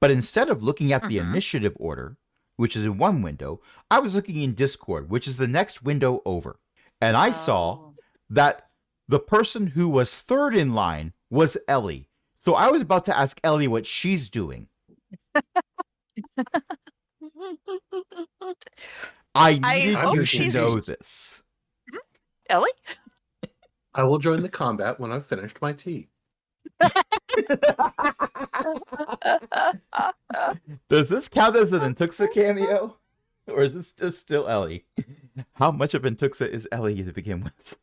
But instead of looking at the initiative order, which is in one window, I was looking in Discord, which is the next window over. And I saw that the person who was third in line was Ellie. So I was about to ask Ellie what she's doing. I needed hope you to she's- know this. Ellie? I will join the combat when I've finished my tea. Does this count as an Intuxa cameo? Or is this just still Ellie? How much of Intuxa is Ellie to begin with?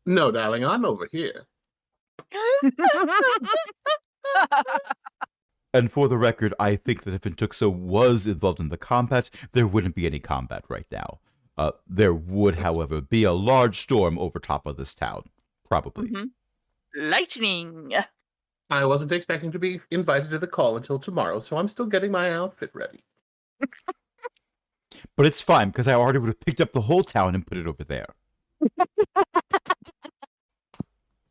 No, darling, I'm over here. And for the record, I think that if Intuxa was involved in the combat, there wouldn't be any combat right now. There would, however, be a large storm over top of this town. Probably. Lightning. I wasn't expecting to be invited to the call until tomorrow, so I'm still getting my outfit ready. But it's fine, because I already would have picked up the whole town and put it over there.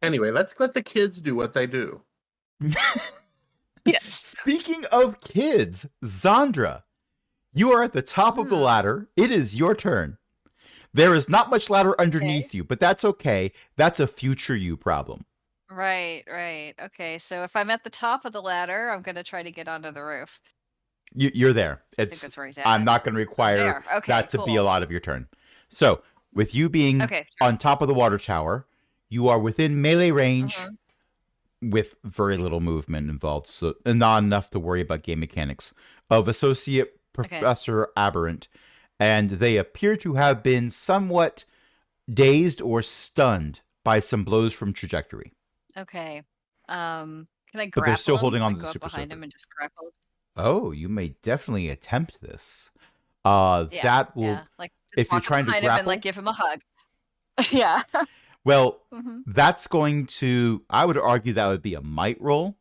Anyway, let's let the kids do what they do. Yes. Speaking of kids, Zandra, you are at the top of the ladder. It is your turn. There is not much ladder underneath you, but that's okay. That's a future you problem. Right. Okay, so if I'm at the top of the ladder, I'm going to try to get onto the roof. You're there. I think that's where he's at. I'm not going to require There. Okay, that to be a cool. lot of your turn. So, with you being Okay, sure. on top of the water tower, you are within melee range with very little movement involved, so not enough to worry about game mechanics, of Associate Professor Abhorrent, and they appear to have been somewhat dazed or stunned by some blows from Trajectory. Okay. Can I grapple But they're still him? holding on Like, to go the up super behind soaker. him and just grapple? Oh, you may definitely attempt this. Yeah, That will, yeah. Like, just if you're walk up trying to behind him and, like, grapple, give him a hug. Yeah. well, Mhm. that's going to, I would argue that would be a might roll.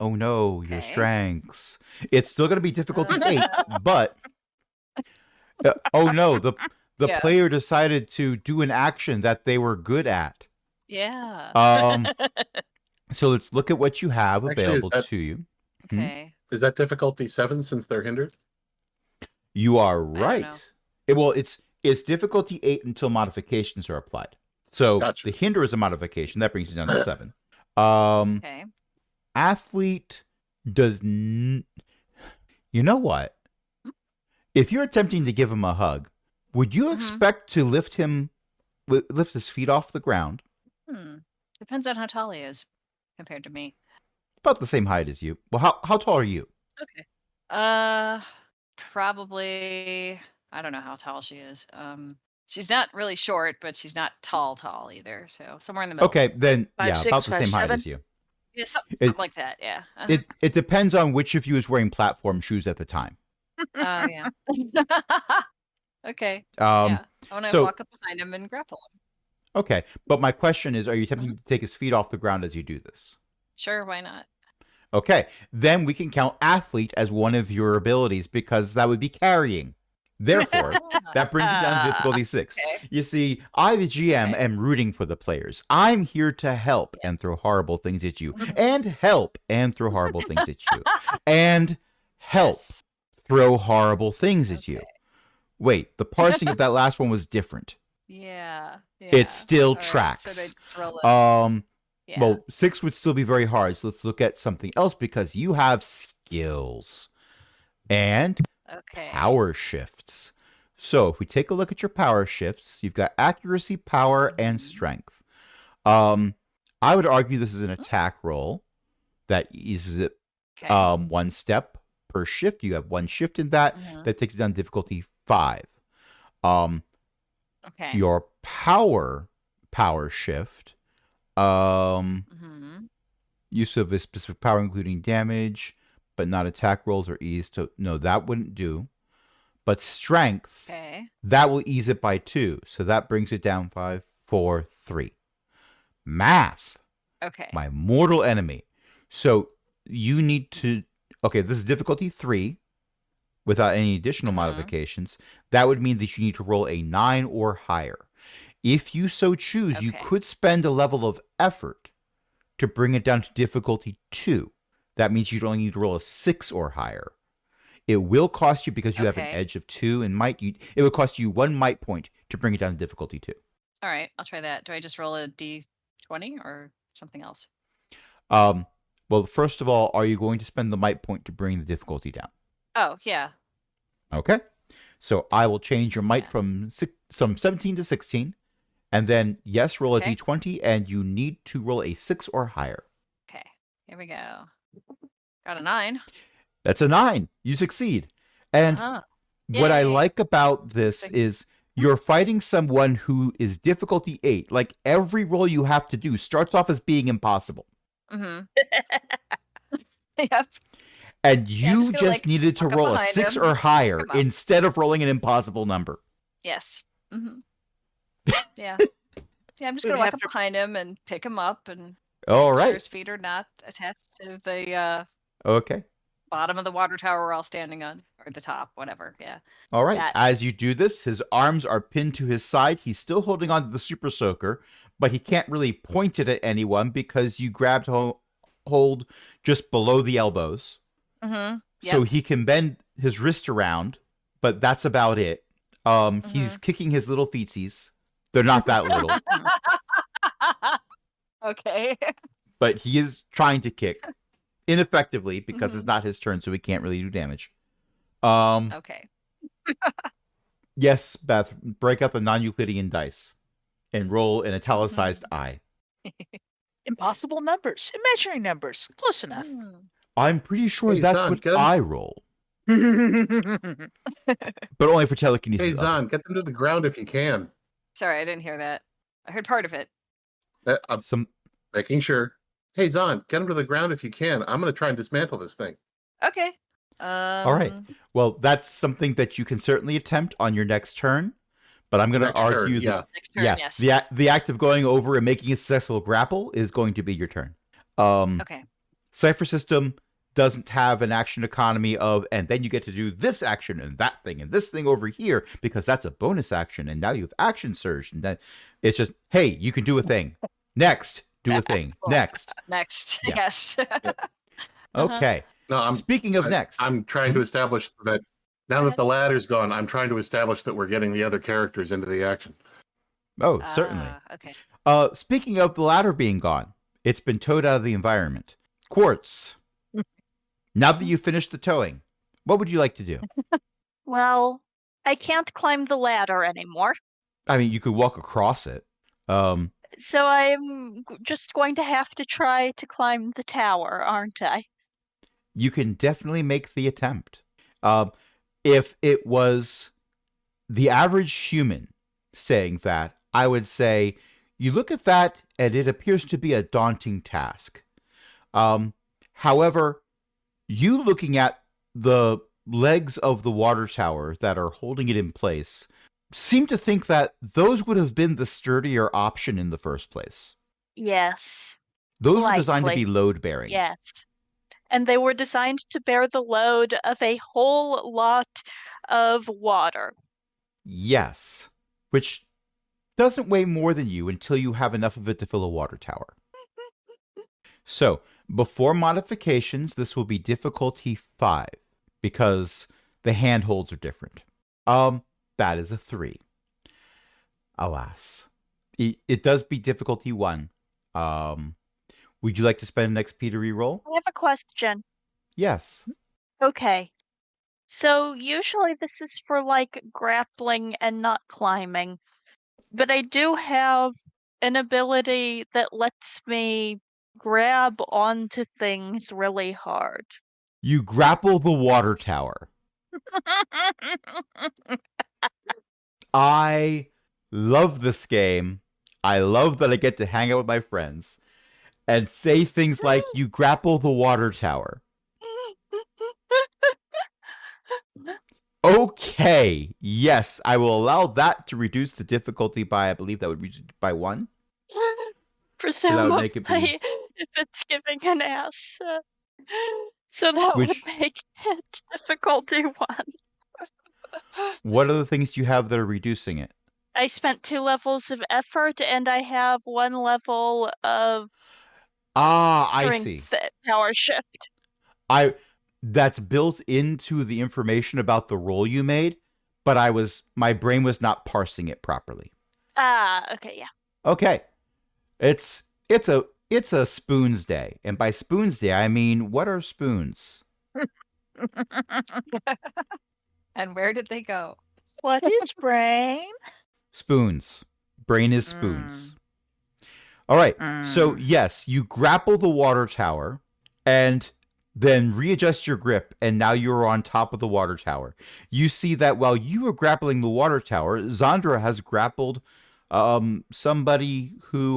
Oh no, your Okay. strengths. It's still going to be difficulty 8, Uh, but oh no, the Yeah. player decided to do an action that they were good at. Yeah. So let's look at what you have Actually, available to you. Okay. Is that difficulty 7 since they're hindered? You are know. right. Well, it's difficulty 8 until modifications are applied. So Gotcha. the hinder is a modification that brings it down to 7. Okay. Athlete does. You know what? If you're attempting to give him a hug, would you expect to lift his feet off the ground? Depends on how tall he is compared to me. About the same height as you. Well, how tall are you? Okay. Probably. I don't know how tall she is. She's not really short, but she's not tall either. So somewhere in the middle. Okay, then 5'6", about the same height 5'7"? as you. Yeah, something like that. Yeah. It depends on which of you is wearing platform shoes at the time. Oh yeah. Okay. Um, Yeah. I want to so- walk up behind him and grapple him. Okay, but my question is, are you attempting to take his feet off the ground as you do this? Sure, why not? Okay, then we can count athlete as one of your abilities because that would be carrying. Therefore, that brings you down to difficulty 6. Okay. You see, I, the GM, Okay. am rooting for the players. I'm here to help and throw horrible things at you, and help and throw horrible things at you, and help Yes. throw horrible things at you. Okay. Wait, the parsing of that last one was different. Yeah. It still All right, tracks. So they roll it. Yeah. Well, 6 would still be very hard, so let's look at something else because you have skills and Okay. power shifts. So if we take a look at your power shifts, you've got accuracy, power, and strength. I would argue this is an attack roll that eases it Okay. 1 step per shift. You have 1 shift in that. That takes it down to difficulty 5. Okay. Your power shift, use of a specific power including damage, but not attack rolls or ease. So no, that wouldn't do. But strength, Okay. that will ease it by 2. So that brings it down 5, 4, 3. Math, Okay. my mortal enemy. So you need to, okay, this is difficulty 3 without any additional modifications. That would mean that you need to roll a 9 or higher. If you so choose, you Okay. could spend a level of effort to bring it down to difficulty 2. That means you'd only need to roll a 6 or higher. It will cost you, because you have an Okay. edge of 2 and might, it would cost you 1 might point to bring it down to difficulty 2. All right. I'll try that. Do I just roll a d20 or something else? Well, first of all, are you going to spend the might point to bring the difficulty down? Oh, yeah. Okay. So I will change your might Yeah. from 17 to 16. And then, yes, roll a Okay. d20, and you need to roll a 6 or higher. Okay. Here we go. Got a 9. That's a 9. You succeed. And Uh-huh. what I Yay. like about this Thank- is you're fighting someone who is difficulty 8. Like, every roll you have to do starts off as being impossible. Yep. And Yeah, I'm you just gonna, just like, needed to walk up roll a behind 6 him, or higher pick him up. instead of rolling an impossible number. Yes. Yeah. Yeah, I'm just We'd gonna walk have up to- behind him and pick him up and All make sure right. his feet are not attached to the Okay. bottom of the water tower we're all standing on, or the top, whatever. Yeah. All right. That. As you do this, his arms are pinned to his side. He's still holding on to the super soaker, but he can't really point it at anyone because you grabbed hold just below the elbows. So he can bend his wrist around, but that's about it. He's kicking his little feetsies. They're not that little, Okay. but he is trying to kick ineffectively because it's not his turn, so he can't really do damage. Okay. Yes, Beth, break up a non-Euclidean dice and roll an italicized I. Impossible numbers, imaginary numbers, close enough. I'm pretty sure Hey, that's Zahn, what get him. I roll, but only for telekinesis. Hey, Zahn, get them to the ground if you can. Sorry, I didn't hear that. I heard part of it. I'm Some making sure. Hey, Zahn, get him to the ground if you can. I'm going to try and dismantle this thing. Okay. All right. Well, that's something that you can certainly attempt on your next turn. But I'm going to Next turn, argue yeah. that Next turn, yes. the act of going over and making a successful grapple is going to be your turn. Okay. Cypher system doesn't have an action economy of, and then you get to do this action and that thing and this thing over here because that's a bonus action, and now you have action surge, and then it's just, hey, you can do a thing. Next, do a thing. Cool. Next. Next, Yeah. yes. Okay. No, Speaking of next, I'm trying to establish that now that the ladder's gone, I'm trying to establish that we're getting the other characters into the action. oh, certainly. Okay. Speaking of the ladder being gone, it's been towed out of the environment. Quartz, now that you've finished the towing, what would you like to do? Well, I can't climb the ladder anymore. I mean, you could walk across it. So I'm just going to have to try to climb the tower, aren't I? You can definitely make the attempt. If it was the average human saying that, I would say you look at that and it appears to be a daunting task. However, you looking at the legs of the water tower that are holding it in place seem to think that those would have been the sturdier option in the first place. Yes. Those were designed to Likely. be load-bearing. Yes. And they were designed to bear the load of a whole lot of water. Yes. Which doesn't weigh more than you until you have enough of it to fill a water tower. So, before modifications, this will be difficulty 5, because the handholds are different. That is a 3. Alas. It does be difficulty 1. Would you like to spend an XP to reroll? I have a question. Yes. Okay. So usually this is for like grappling and not climbing. But I do have an ability that lets me grab onto things really hard. You grapple the water tower. I love this game. I love that I get to hang out with my friends and say things like, you grapple the water tower. Okay, yes, I will allow that to reduce the difficulty by, I believe that would reduce it by 1. Presumably, make it be- if it's giving an ass. So that would Which- make it difficulty 1. What are the things you have that are reducing it? I spent 2 levels of effort, and I have 1 level of I see. strength power shift. That's built into the information about the roll you made, but my brain was not parsing it properly. Okay, yeah. Okay. It's a spoons day. And by spoons day, I mean, what are spoons? And where did they go? What is brain? Spoons. Brain is spoons. All right. So, yes, you grapple the water tower and then readjust your grip, and now you're on top of the water tower. You see that while you are grappling the water tower, Zandra has grappled somebody who,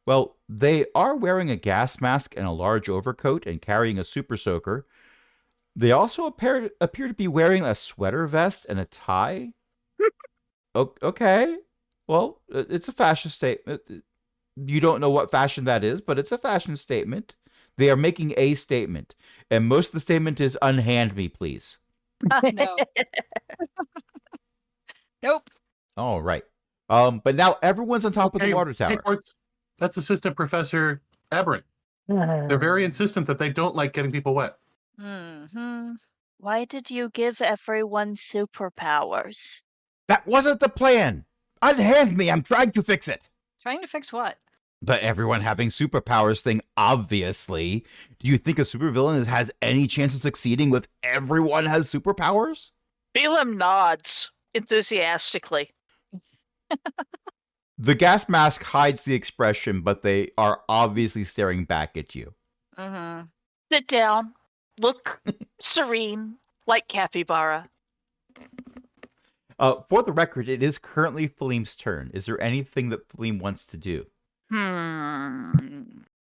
well, they are wearing a gas mask and a large overcoat and carrying a super soaker. They also appear to be wearing a sweater vest and a tie. Okay. Well, it's a fashion statement. You don't know what fashion that is, but it's a fashion statement. They are making a statement. And most of the statement is, unhand me, please. No. Nope. All right. But now everyone's on top of the water Hey, tower. Quartz, that's Assistant Professor Abhorrent. They're very insistent that they don't like getting people wet. Mm-hmm. Why did you give everyone superpowers? That wasn't the plan. Unhand me. I'm trying to fix it. Trying to fix what? But everyone having superpowers thing, obviously. Do you think a supervillain has any chance of succeeding with everyone has superpowers? Belaim nods enthusiastically. The gas mask hides the expression, but they are obviously staring back at you. Mm-hmm. Sit down. Look serene, like capybara. For the record, it is currently Philime's turn. Is there anything that Philime wants to do?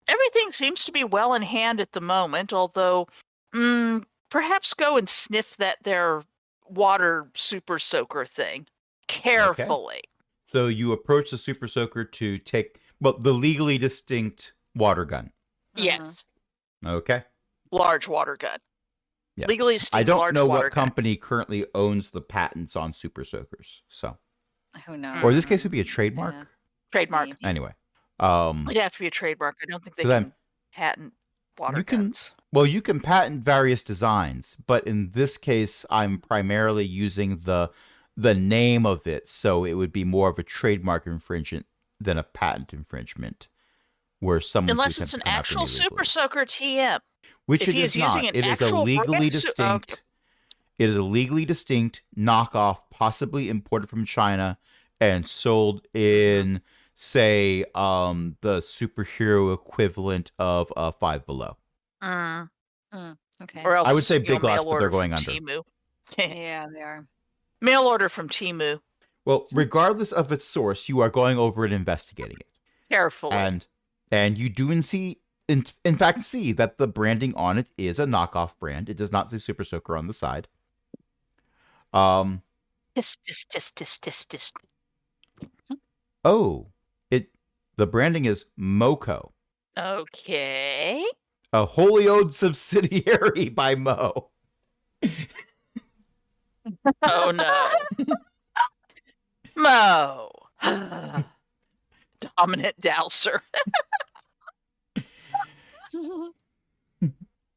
Everything seems to be well in hand at the moment, although perhaps go and sniff their water super soaker thing carefully. So you approach the Super Soaker to take the legally distinct water gun. Yes. Okay. Large water gun. Yes. Legally distinct I don't large know water what company currently owns the patents on Super Soakers. So, Who knows? or in this case, would be a trademark. Yeah. Trademark. Maybe. Anyway, It'd have to be a trademark. I don't think they 'Cause I'm- can patent water You can- guns. well, you can patent various designs, but in this case, I'm primarily using the name of it, so it would be more of a trademark infringement than a patent infringement, where someone Unless could it's an come after actual me Super legally. Soaker TM. Which if it he is is using not. an It is a actual legally brand distinct. It is a legally distinct knockoff, possibly imported from China and sold in, say, the superhero equivalent of Five Below. Okay. Or else I would say you'll Big Lots, mail but they're order going from under. Temu. Yeah, they are. Mail order from Temu. Well, regardless of its source, you are going over and investigating it, Carefully. and you do in fact see that the branding on it is a knockoff brand. It does not say Super Soaker on the side. Tisk, tisk, tisk, tisk, tisk, tisk. Oh, the branding is Moco, Okay. a wholly owned subsidiary by Mo. Oh no. Mo. Dominant douser.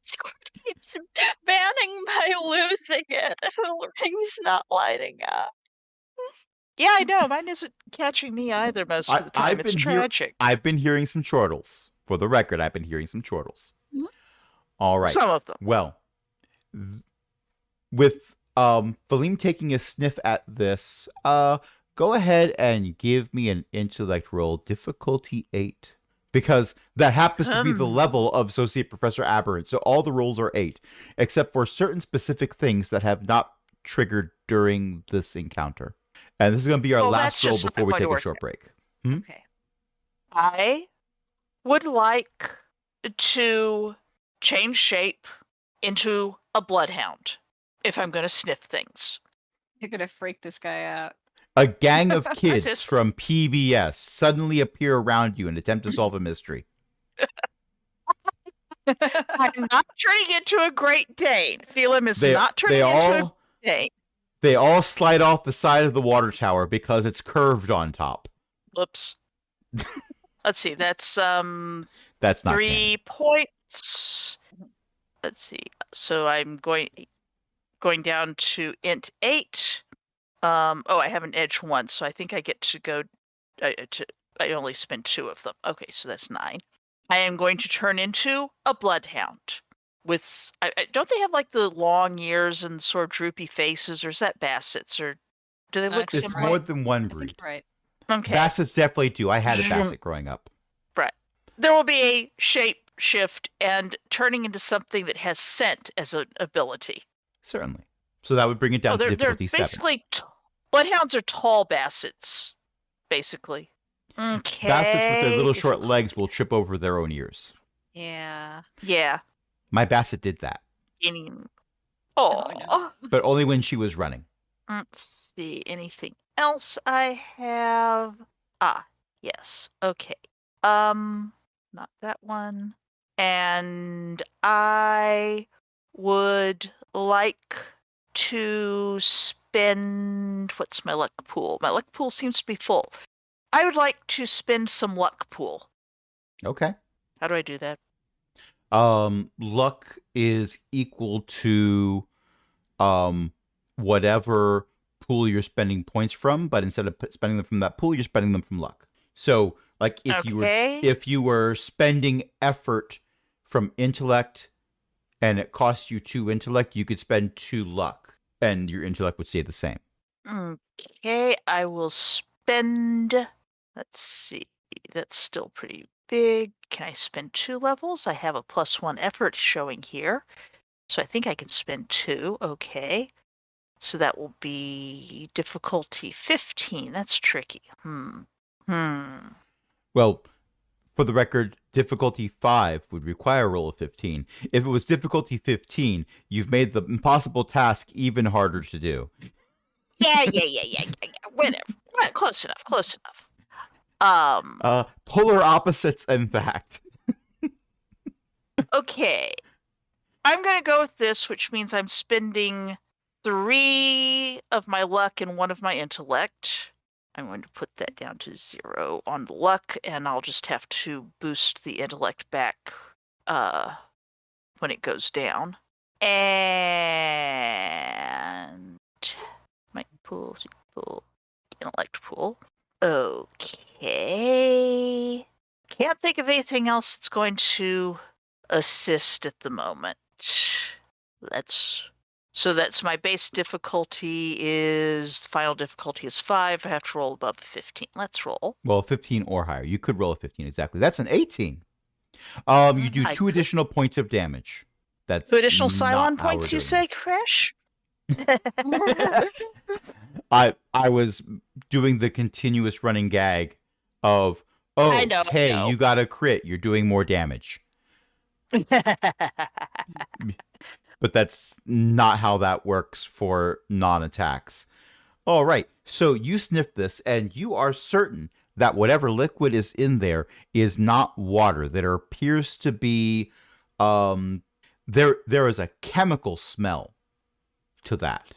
Squirt keeps banning my losing it. The ring's not lighting up. Yeah, I know. Mine isn't catching me either most of the time. It's tragic. I've been hearing some chortles. For the record, I've been hearing some chortles. All right. Some of them. Well, with Falim taking a sniff at this, go ahead and give me an intellect roll, difficulty 8. Because that happens to be the level of Associate Professor Abhorrent. So all the rolls are 8, except for certain specific things that have not triggered during this encounter. And this is going to be our last roll before we take a short break. Okay. I would like to change shape into a bloodhound if I'm going to sniff things. You're gonna freak this guy out. A gang of That's kids it. from PBS suddenly appear around you and attempt to solve a mystery. I'm not turning into a Great Dane. Phelim is not turning they into a all Dane. they all slide off the side of the water tower because it's curved on top. Whoops. Let's see. That's That's not 3 points. Let's see. So I'm going down to int 8. I have an edge 1, so I think I get to go I only spend 2 of them. Okay, so that's 9. I am going to turn into a bloodhound. With don't they have like the long ears and sort of droopy faces, or is that bassets, or do they look it's It's similar? more than one I think breed. you're right. Okay. Bassets definitely do. I had a basset growing up. Right. There will be a shape shift and turning into something that has scent as an ability. Certainly. So that would bring it down to they're difficulty 7. basically bloodhounds are tall bassets, basically. Okay. Bassets with their little short legs will trip over their own ears. Yeah. Yeah. My basset did that, Oh. no. but only when she was running. Let's see. Anything else I have? Yes. Okay. Not that one. And I would like to spend. What's my luck pool? My luck pool seems to be full. I would like to spend some luck pool. Okay. How do I do that? Luck is equal to whatever pool you're spending points from, but instead of spending them from that pool, you're spending them from luck. So, like if you were spending effort from intellect and it cost you 2 intellect, you could spend 2 luck and your intellect would stay the same. Okay, I will spend. Let's see. That's still pretty big. Can I spend 2 levels? I have a +1 effort showing here. So I think I can spend 2. Okay. So that will be difficulty 15. That's tricky. Well, for the record, difficulty 5 would require a roll of 15. If it was difficulty 15, you've made the impossible task even harder to do. Yeah. Whatever. Right, close enough. Polar opposites, in fact. Okay. I'm going to go with this, which means I'm spending 3 of my luck and 1 of my intellect. I'm going to put that down to 0 on the luck, and I'll just have to boost the intellect back when it goes down. And my pool, intellect pool. Okay. Can't think of anything else that's going to assist at the moment. So that's my base difficulty is, the final difficulty is 5. I have to roll above 15. Let's roll. Well, 15 or higher. You could roll a 15, exactly. That's an 18. You do I 2 could- additional points of damage. That's 2 additional not Cylon how we're points, you doing say, this. Crash? I was doing the continuous running gag of, I know. you got a crit. You're doing more damage. But that's not how that works for non-attacks. All right, so you sniff this, and you are certain that whatever liquid is in there is not water. There appears to be, there is a chemical smell to that.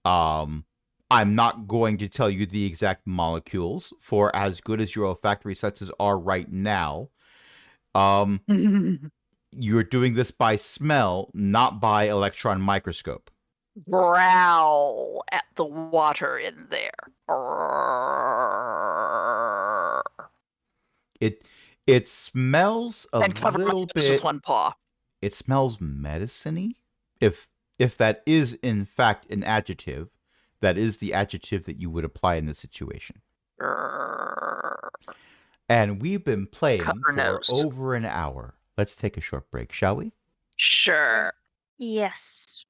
I'm not going to tell you the exact molecules, for as good as your olfactory senses are right now, you're doing this by smell, not by electron microscope. Growl at the water in there. It smells a And cover my little nose with bit. 1 paw. It smells medicine-y. If that is in fact an adjective, that is the adjective that you would apply in this situation. And we've been playing Cover for nose. over an hour. Let's take a short break, shall we? Sure. Yes.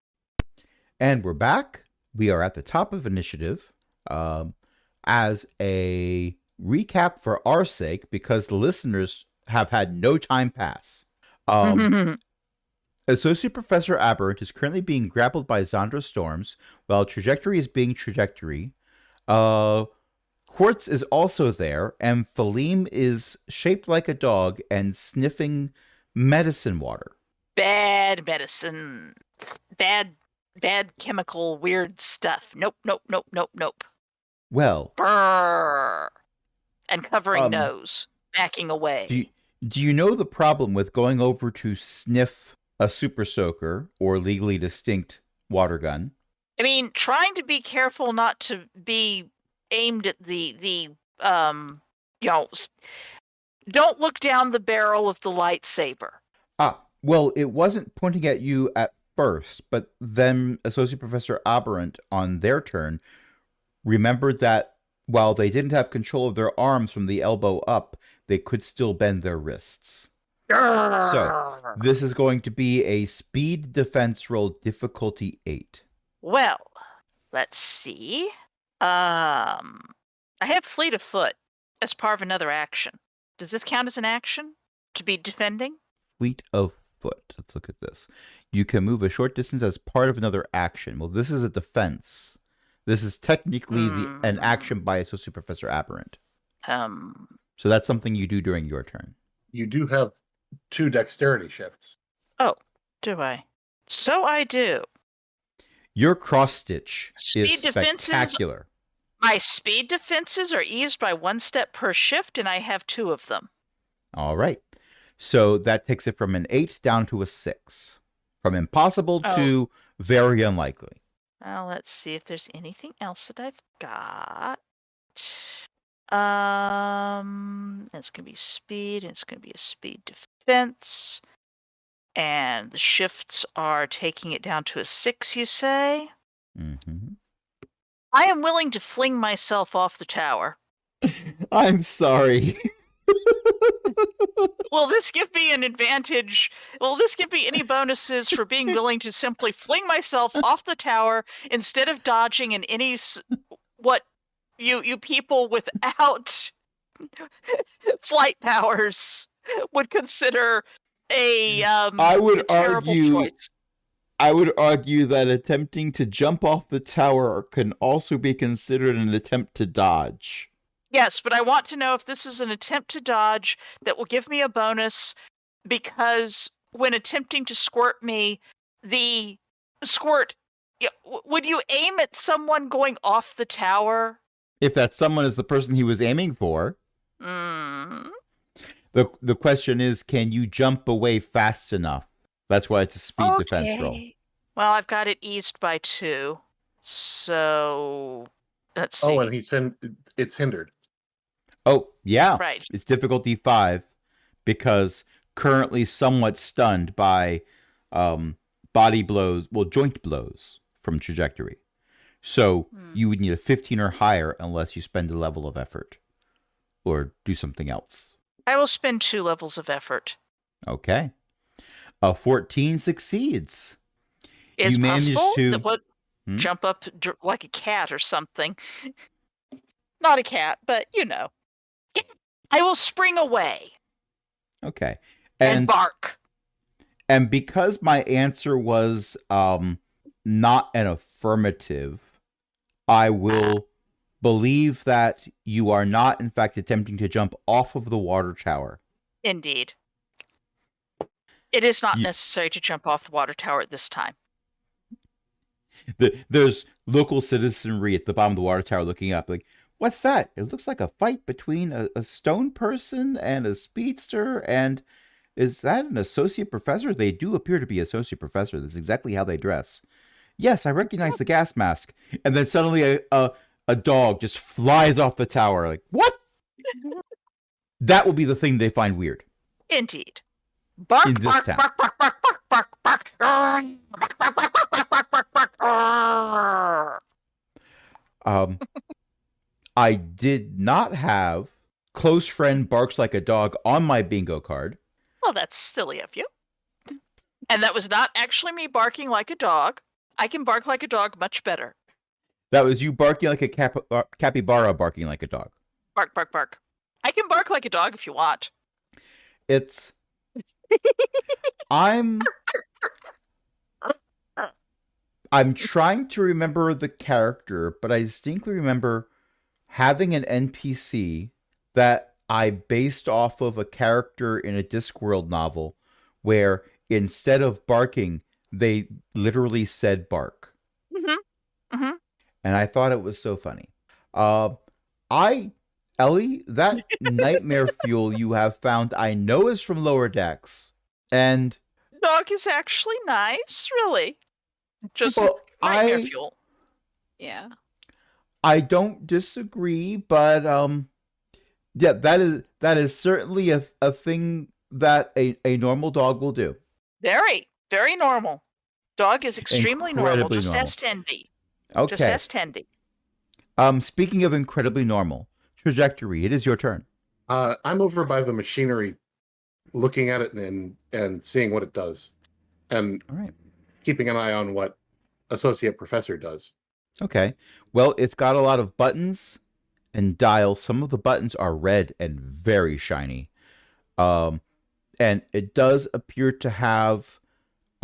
And we're back. We are at the top of initiative. As a recap for our sake, because the listeners have had no time pass. Associate Professor Abhorrent is currently being grappled by Zandra Storms, while Trajectory is being Trajectory. Quartz is also there, and Phaleem is shaped like a dog and sniffing medicine water. Bad medicine. Bad chemical weird stuff. Nope. Well, Brrr. And covering nose. Backing away. do you know the problem with going over to sniff a super soaker or legally distinct water gun? I mean, trying to be careful not to be aimed at the don't look down the barrel of the lightsaber. Well, it wasn't pointing at you at first, but then Associate Professor Abhorrent, on their turn, remembered that while they didn't have control of their arms from the elbow up, they could still bend their wrists. So, this is going to be a speed defense roll, difficulty 8. Well, let's see. I have fleet of foot as part of another action. Does this count as an action to be defending? Fleet of foot. Let's look at this. You can move a short distance as part of another action. Well, this is a defense. This is technically an action by Associate Professor Abhorrent. So that's something you do during your turn. You do have 2 dexterity shifts. Oh, do I? So I do. Your cross stitch Speed is defenses- spectacular. My speed defenses are eased by 1 step per shift, and I have 2 of them. All right. So that takes it from an 8 down to a 6. From impossible to very unlikely. Well, let's see if there's anything else that I've got. It's going to be speed, and it's going to be a speed defense. And the shifts are taking it down to a 6, you say? Mm-hmm. I am willing to fling myself off the tower. I'm sorry. Will this give me an advantage? Will this give me any bonuses for being willing to simply fling myself off the tower instead of dodging in any what you people without flight powers would consider a I would terrible argue choice. I would argue that attempting to jump off the tower can also be considered an attempt to dodge. Yes, but I want to know if this is an attempt to dodge that will give me a bonus, because when attempting to squirt me, the squirt, would you aim at someone going off the tower? If that someone is the person he was aiming for. Mm. The question is, can you jump away fast enough? That's why it's a speed defense roll. Well, I've got it eased by 2. So let's see. Oh, and it's hindered. Oh, yeah. Right. It's difficulty 5 because currently somewhat stunned by body blows, joint blows from trajectory. So you would need a 15 or higher unless you spend a level of effort or do something else. I will spend 2 levels of effort. Okay. A 14 succeeds. Is you managed possible to that would jump up like a cat or something. Not a cat, but you know. I will spring away. Okay. And bark. And because my answer was not an affirmative, I will believe that you are not, in fact, attempting to jump off of the water tower. Indeed. It is not necessary to jump off the water tower at this time. There's local citizenry at the bottom of the water tower looking up, like, what's that? It looks like a fight between a stone person and a speedster, and is that an associate professor? They do appear to be associate professor. That's exactly how they dress. Yes, I recognize the gas mask. And then suddenly a dog just flies off the tower. Like, what? That will be the thing they find weird. Indeed. Bark, in this bark, town. bark, bark, bark, bark, bark, bark, bark, bark, bark, bark, bark, bark, bark. I did not have close friend barks like a dog on my bingo card. Well, that's silly of you. And that was not actually me barking like a dog. I can bark like a dog much better. That was you barking like a capybara barking like a dog. Bark, bark, bark. I can bark like a dog if you want. It's... I'm trying to remember the character, but I distinctly remember having an NPC that I based off of a character in a Discworld novel where instead of barking, they literally said bark. Mm-hmm. Mm-hmm. And I thought it was so funny. Ellie, that nightmare fuel you have found, I know is from Lower Decks. And dog is actually nice, really. Just nightmare fuel. Yeah. I don't disagree, but yeah, that is certainly a thing that a normal dog will do. Very, very normal. Dog is extremely normal, just normal. as Tendy. Okay. Just as Tendy. Speaking of incredibly normal, Trajectory, it is your turn. I'm over by the machinery, looking at it and seeing what it does, and all right, keeping an eye on what Associate Professor does. Okay. Well, it's got a lot of buttons and dials. Some of the buttons are red and very shiny. And it does appear to have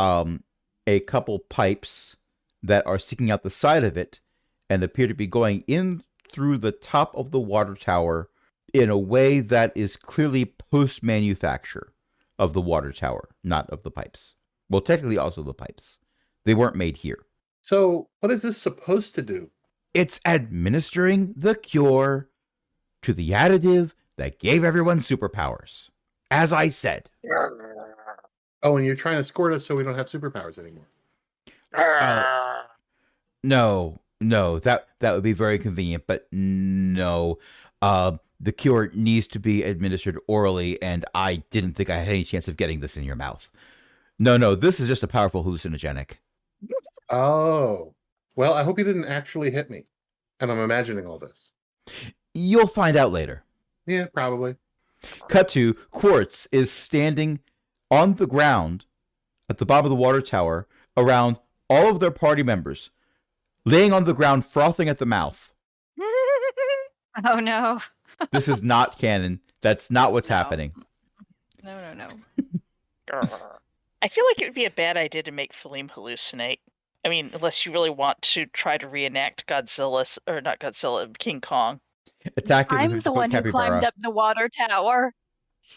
a couple pipes that are sticking out the side of it and appear to be going in through the top of the water tower in a way that is clearly post-manufacture of the water tower, not of the pipes. Well, technically also the pipes. They weren't made here. So what is this supposed to do? It's administering the cure to the additive that gave everyone superpowers. As I said. Oh, and you're trying to squirt us so we don't have superpowers anymore. No, that would be very convenient, but no. The cure needs to be administered orally, and I didn't think I had any chance of getting this in your mouth. No, this is just a powerful hallucinogenic. Oh. Well, I hope you didn't actually hit me. And I'm imagining all this. You'll find out later. Yeah, probably. Cut to Quartz is standing on the ground at the bottom of the water tower around all of their party members, laying on the ground, frothing at the mouth. Oh, no. This is not canon. That's not what's happening. No. Grr. I feel like it would be a bad idea to make Phileme hallucinate. I mean, unless you really want to try to reenact Godzilla, or not Godzilla, King Kong. Attack it with I'm a the one who climbed capybara. up the water tower.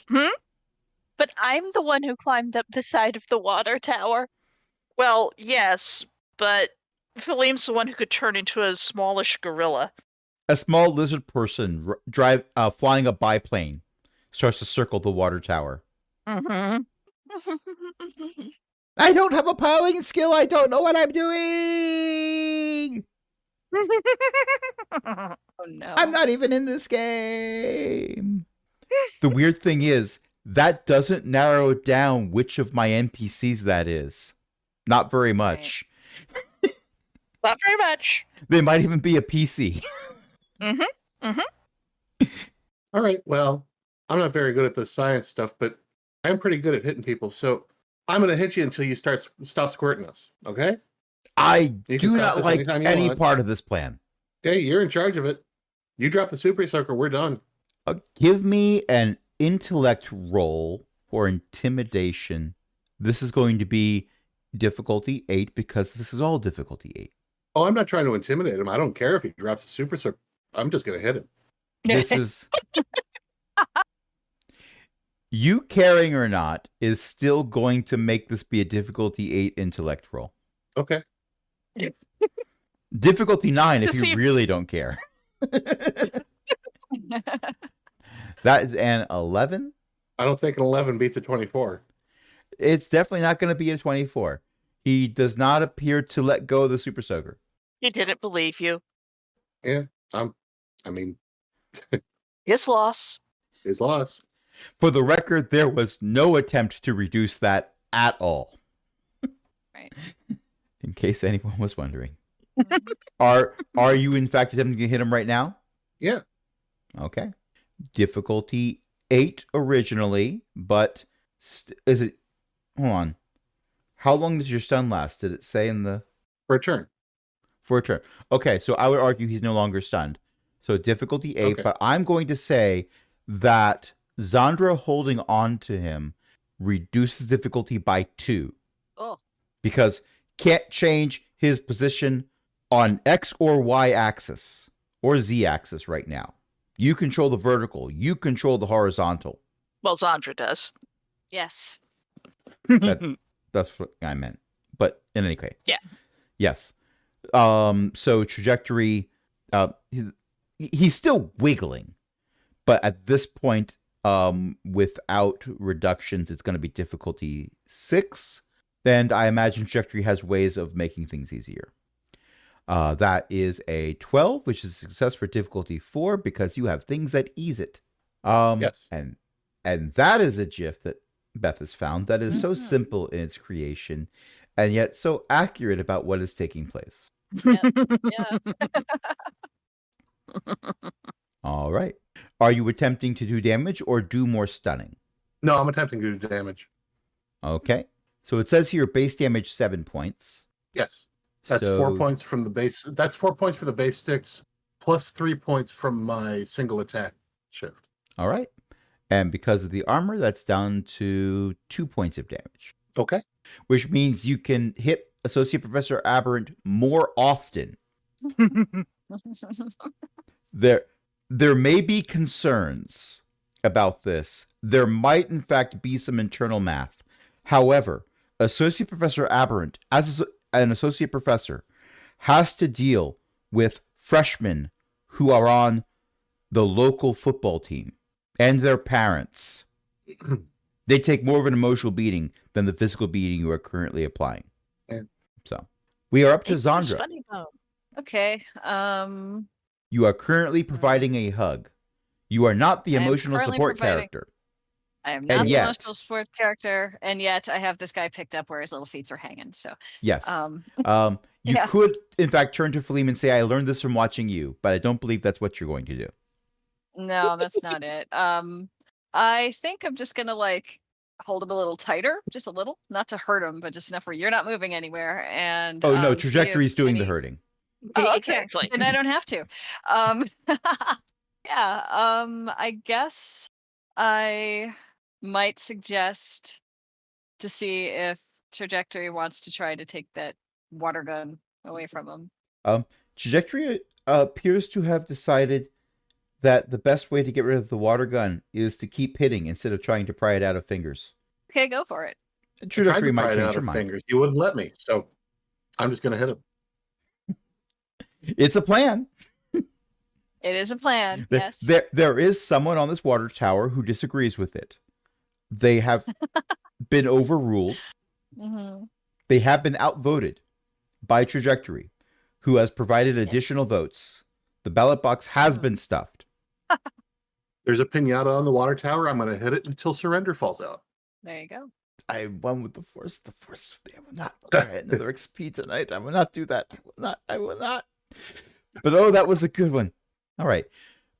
Hmm? But I'm the one who climbed up the side of the water tower. Well, yes, but Phileme's the one who could turn into a smallish gorilla. A small lizard person flying a biplane starts to circle the water tower. Mm-hmm. I don't have a piloting skill. I don't know what I'm doing. Oh no. I'm not even in this game. The weird thing is, that doesn't narrow down which of my NPCs that is. Not very much. Not very much. They might even be a PC. All right. Well, I'm not very good at the science stuff, but I'm pretty good at hitting people. So I'm going to hit you until you stop squirting us. Okay? I You can do stop not this like anytime you any want. part of this plan. Okay, you're in charge of it. You drop the super soaker, we're done. Give me an intellect roll for intimidation. This is going to be difficulty 8 because this is all difficulty 8. Oh, I'm not trying to intimidate him. I don't care if he drops the super soaker. I'm just going to hit him. This is... You caring or not is still going to make this be a difficulty 8 intellect roll. Okay. Difficulty 9 if To see you if- really don't care. That is an 11. I don't think an 11 beats a 24. It's definitely not going to be a 24. He does not appear to let go of the super soaker. He didn't believe you. Yeah, I mean, His loss. his loss. For the record, there was no attempt to reduce that at all. Right. In case anyone was wondering. Are you in fact attempting to hit him right now? Yeah. Okay. Difficulty 8 originally, but is it... Hold on. How long does your stun last? Did it say in the... For a turn. For a turn. Okay, so I would argue he's no longer stunned. So difficulty 8, Okay. but I'm going to say that Zandra holding on to him reduces difficulty by 2. Oh. Because can't change his position on X or Y axis or Z axis right now. You control the vertical. You control the horizontal. Well, Zandra does. Yes. That's what I meant. But in any case. Yeah. Yes. So trajectory, he's still wiggling, but at this point, without reductions, it's going to be difficulty 6. And I imagine trajectory has ways of making things easier. That is a 12, which is a success for difficulty 4 because you have things that ease it. Yes. And that is a GIF that Beth has found that is so simple in its creation and yet so accurate about what is taking place. Yeah. All right. Are you attempting to do damage or do more stunning? No, I'm attempting to do damage. Okay. So it says here base damage 7 points. Yes. That's So- 4 points from the base. That's 4 points for the base sticks, plus 3 points from my single attack shift. All right. And because of the armor, that's down to 2 points of damage, Okay. which means you can hit Associate Professor Abhorrent more often. There may be concerns about this. There might, in fact, be some internal math. However, Associate Professor Abhorrent, as an associate professor, has to deal with freshmen who are on the local football team and their parents. They take more of an emotional beating than the physical beating you are currently applying. Yeah. So, we are up to It's Zandra. funny though. Okay. You are currently providing a hug. You are not the I am emotional currently support providing- character. I am not the yet- emotional support character, and yet I have this guy picked up where his little feet are hanging. So, Yes. You Yeah. could, in fact, turn to Phileme and say, I learned this from watching you, but I don't believe that's what you're going to do. no, that's not it. I think I'm just gonna hold him a little tighter, just a little, not to hurt him, but just enough where you're not moving anywhere. And Oh, no, see trajectory is if doing the any- hurting. Oh, okay. Exactly. Then I don't have to. Yeah. I guess I might suggest to see if Trajectory wants to try to take that water gun away from him. Trajectory appears to have decided that the best way to get rid of the water gun is to keep hitting instead of trying to pry it out of fingers. Okay, go for it. I tried Trajectory to might pry it change out her of mind. fingers. You wouldn't let me, so I'm just going to hit him. It's a plan. It is a plan. There- Yes. There is someone on this water tower who disagrees with it. They have been overruled. Mm-hmm. They have been outvoted by Trajectory, who has provided additional votes. The ballot box has been stuffed. There's a pinata on the water tower. I'm going to hit it until surrender falls out. There you go. I won with the force. The force. I will not try another XP tonight. I will not do that. I will not. But oh, that was a good one. All right.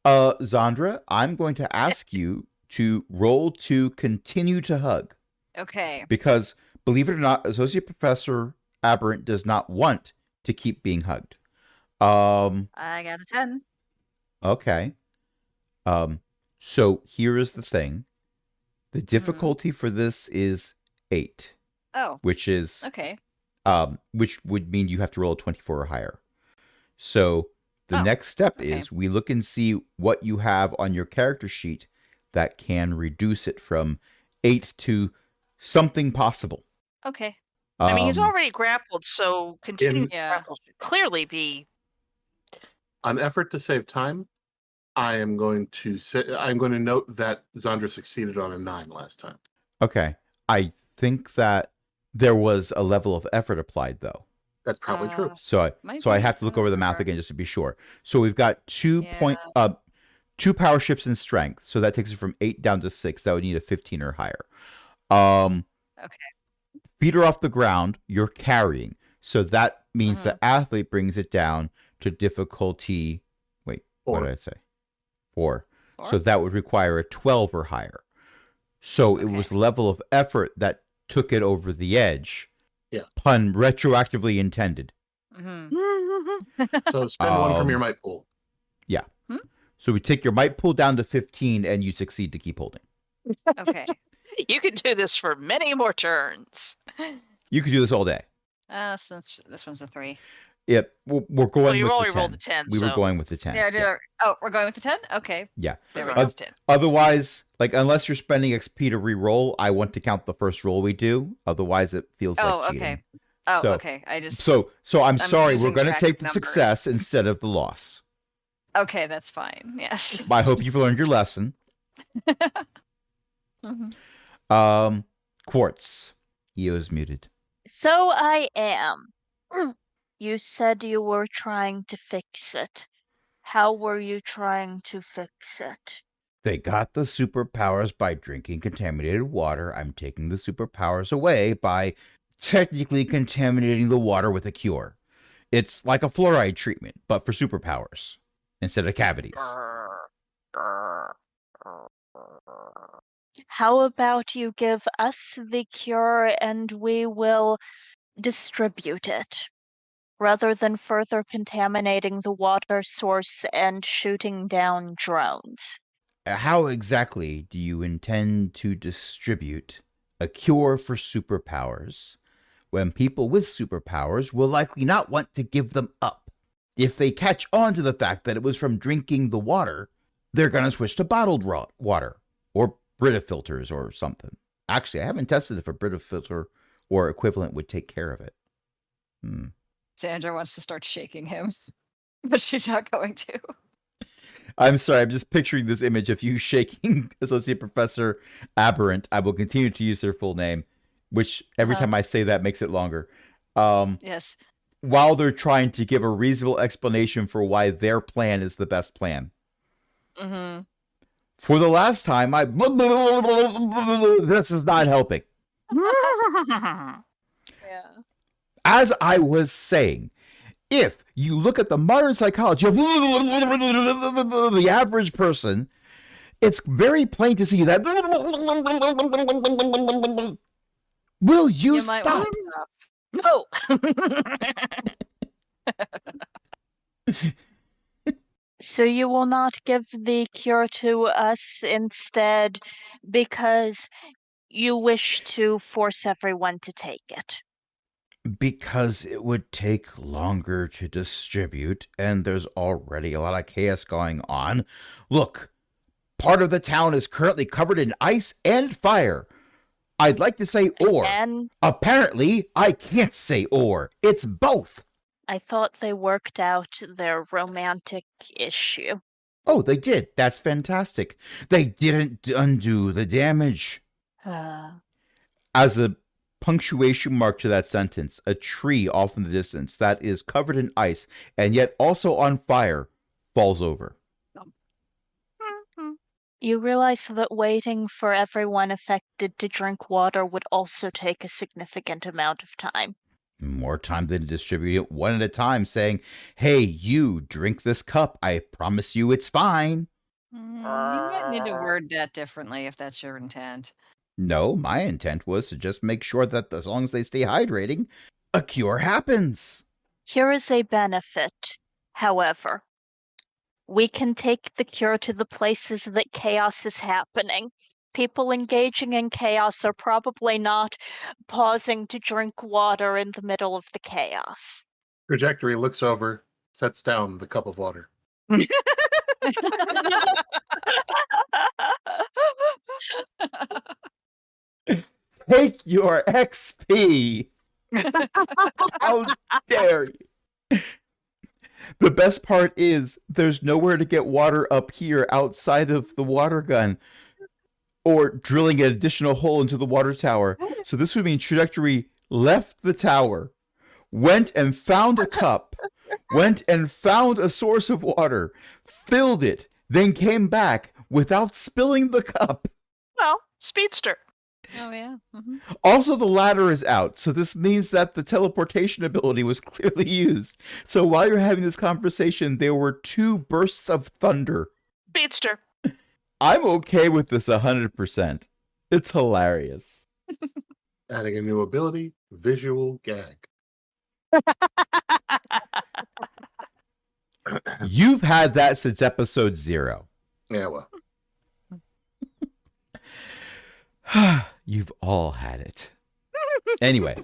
Zandra, I'm going to ask you to roll to continue to hug. Okay. Because, believe it or not, Associate Professor Abhorrent does not want to keep being hugged. I got a 10. Okay. So here is the thing. The difficulty for this is 8, Oh, which is okay. which would mean you have to roll a 24 or higher. So the next step is we look and see what you have on your character sheet that can reduce it from 8 to something possible. Okay. I mean, he's already grappled, so continuing to Yeah. grapple should clearly be. On effort to save time, I'm going to note that Zandra succeeded on a 9 last time. Okay. I think that there was a level of effort applied, though. That's probably true. So I Might I be. have to look over the math remember. again just to be sure. So we've got 2 Yeah. 2 power shifts in strength. So that takes it from 8 down to 6. That would need a 15 or higher. Okay. Feet are off the ground. You're carrying. So that means the athlete brings it down to difficulty. Wait, 4. what did I say? 4. So that would require a 12 or higher. So it was level of effort that took it over the edge. Yeah. Pun retroactively intended. So spend 1 from your might pool. Yeah. So we take your might pool down to 15 and you succeed to keep holding. Okay. You can do this for many more turns. You could do this all day. So this one's a 3. Yep. We're going Well, you with already the 10. rolled the 10. We were so going with the 10. Yeah, we're going with the 10? Okay. Yeah. there we Uh, go. 10. Otherwise, like, unless you're spending XP to re-roll, I want to count the first roll we do. Otherwise, it feels like cheating. Okay. Oh, So- okay. So I'm sorry. We're losing going to track take of the numbers. success instead of the loss. Okay, that's fine. Yes. I hope you've learned your lesson. Mhm. Quartz. EO is muted. So I am. You said you were trying to fix it. How were you trying to fix it? They got the superpowers by drinking contaminated water. I'm taking the superpowers away by technically contaminating the water with a cure. It's like a fluoride treatment, but for superpowers instead of cavities. How about you give us the cure and we will distribute it, rather than further contaminating the water source and shooting down drones? How exactly do you intend to distribute a cure for superpowers when people with superpowers will likely not want to give them up? If they catch on to the fact that it was from drinking the water, they're going to switch to bottled water or Brita filters or something. Actually, I haven't tested if a Brita filter or equivalent would take care of it. Sandra wants to start shaking him, but she's not going to. I'm sorry, I'm just picturing this image of you shaking Associate Professor Abhorrent. I will continue to use their full name, which every time I say that makes it longer. Yes. While they're trying to give a reasonable explanation for why their plan is the best plan. Mm-hmm. For the last time, this is not helping. Yeah. As I was saying, if you look at the modern psychology of the average person, it's very plain to see that. Will you might stop? want to stop. No. So you will not give the cure to us instead because you wish to force everyone to take it. Because it would take longer to distribute, and there's already a lot of chaos going on. Look, part of the town is currently covered in ice and fire. I'd like to say or. And Apparently, I can't say or. It's both. I thought they worked out their romantic issue. Oh, they did. That's fantastic. They didn't undo the damage. As a punctuation mark to that sentence, a tree off in the distance that is covered in ice and yet also on fire falls over. You realize that waiting for everyone affected to drink water would also take a significant amount of time. More time than to distribute it one at a time, saying, hey, you, drink this cup. I promise you it's fine. You might need to word that differently if that's your intent. No, my intent was to just make sure that as long as they stay hydrating, a cure happens. Here is a benefit, however. We can take the cure to the places that chaos is happening. People engaging in chaos are probably not pausing to drink water in the middle of the chaos. Trajectory looks over, sets down the cup of water. Take your XP. How dare you? The best part is there's nowhere to get water up here outside of the water gun or drilling an additional hole into the water tower. So this would mean Trajectory left the tower, went and found a cup, went and found a source of water, filled it, then came back without spilling the cup. Well, speedster. Oh, yeah. Mm-hmm. Also, the ladder is out, so this means that the teleportation ability was clearly used. So while you're having this conversation, there were 2 bursts of thunder. Speedster. I'm okay with this 100%. It's hilarious. Adding a new ability, visual gag. You've had that since episode 0. Yeah, well. You've all had it. Anyway,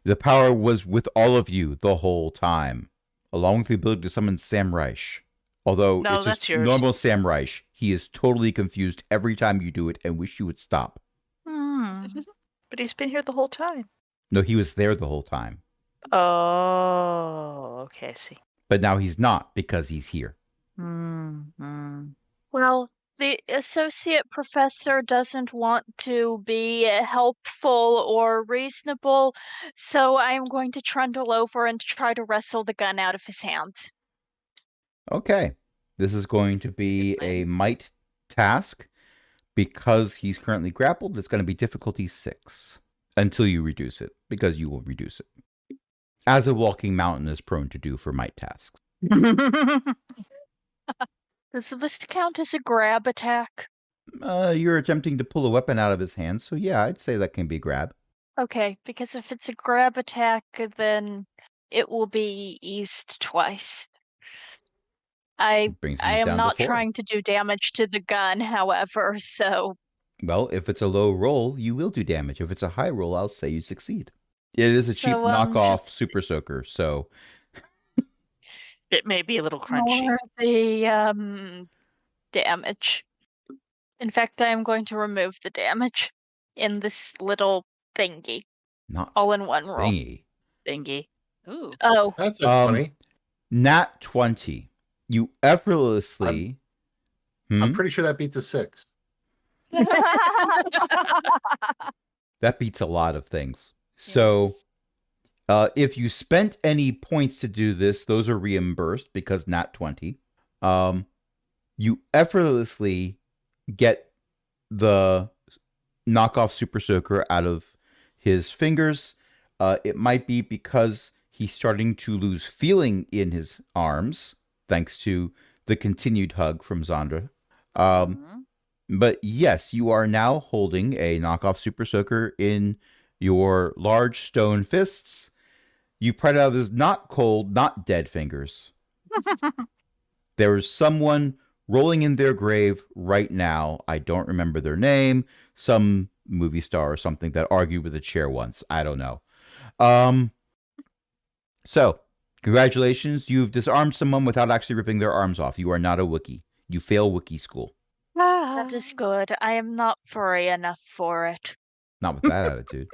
the power was with all of you the whole time, along with the ability to summon Sam Reich. Although No, it's that's just yours. normal Sam Reich. He is totally confused every time you do it and wish you would stop. But he's been here the whole time. No, he was there the whole time. Oh, okay, I see. But now he's not because he's here. Well, the associate professor doesn't want to be helpful or reasonable, so I am going to trundle over and try to wrestle the gun out of his hands. Okay. This is going to be a might task. Because he's currently grappled, it's going to be difficulty 6 until you reduce it, because you will reduce it. As a walking mountain is prone to do for might tasks. Does this count as a grab attack? You're attempting to pull a weapon out of his hand, so yeah, I'd say that can be grab. Okay, because if it's a grab attack, then it will be eased twice. I am not trying to do damage to the gun, however, so... Well, if it's a low roll, you will do damage. If it's a high roll, I'll say you succeed. It is a cheap knockoff Super Soaker, so... It may be a little crunchy. Or the damage. In fact, I am going to remove the damage in this little thingy. Not all in one roll. Thingy. Ooh. Oh. That's funny. Nat 20. You effortlessly... I'm pretty sure that beats a 6. That beats a lot of things. So, if you spent any points to do this, those are reimbursed because nat 20. You effortlessly get the knockoff Super Soaker out of his fingers. It might be because he's starting to lose feeling in his arms, thanks to the continued hug from Zandra. But yes, you are now holding a knockoff Super Soaker in your large stone fists. You pry it out of his not cold, not dead fingers. There is someone rolling in their grave right now. I don't remember their name. Some movie star or something that argued with a chair once. I don't know. So, congratulations. You've disarmed someone without actually ripping their arms off. You are not a Wookiee. You fail Wookiee school. That is good. I am not furry enough for it. Not with that attitude.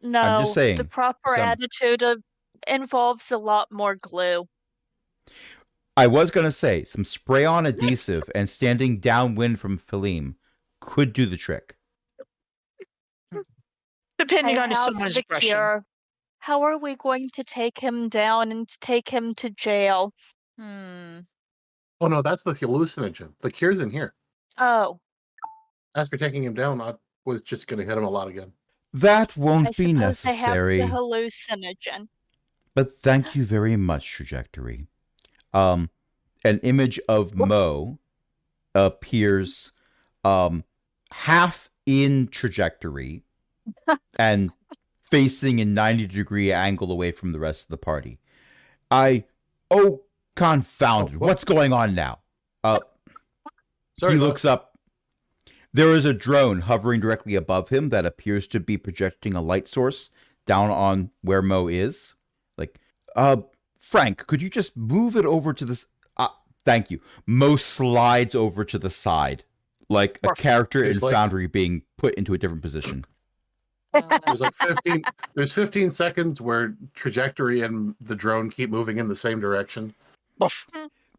No, I'm just saying. the proper attitude involves a lot more glue. I was going to say, some spray-on adhesive and standing downwind from Philem could do the trick. Depending I on if have someone is the brushing. cure. How are we going to take him down and take him to jail? Oh no, that's the hallucinogen. The cure's in here. Oh, As for taking him down, I was just going to hit him a lot again. That won't I be suppose they have necessary. the hallucinogen. But thank you very much, Trajectory. An image of Mo appears half in Trajectory and facing a 90-degree angle away from the rest of the party. Confounded. What's going on now? Sorry, he boss. looks up. There is a drone hovering directly above him that appears to be projecting a light source down on where Mo is. Like, Frank, could you just move it over to this? Thank you. Mo slides over to the side, like a character in Foundry being put into a different position. There's like 15 seconds where Trajectory and the drone keep moving in the same direction.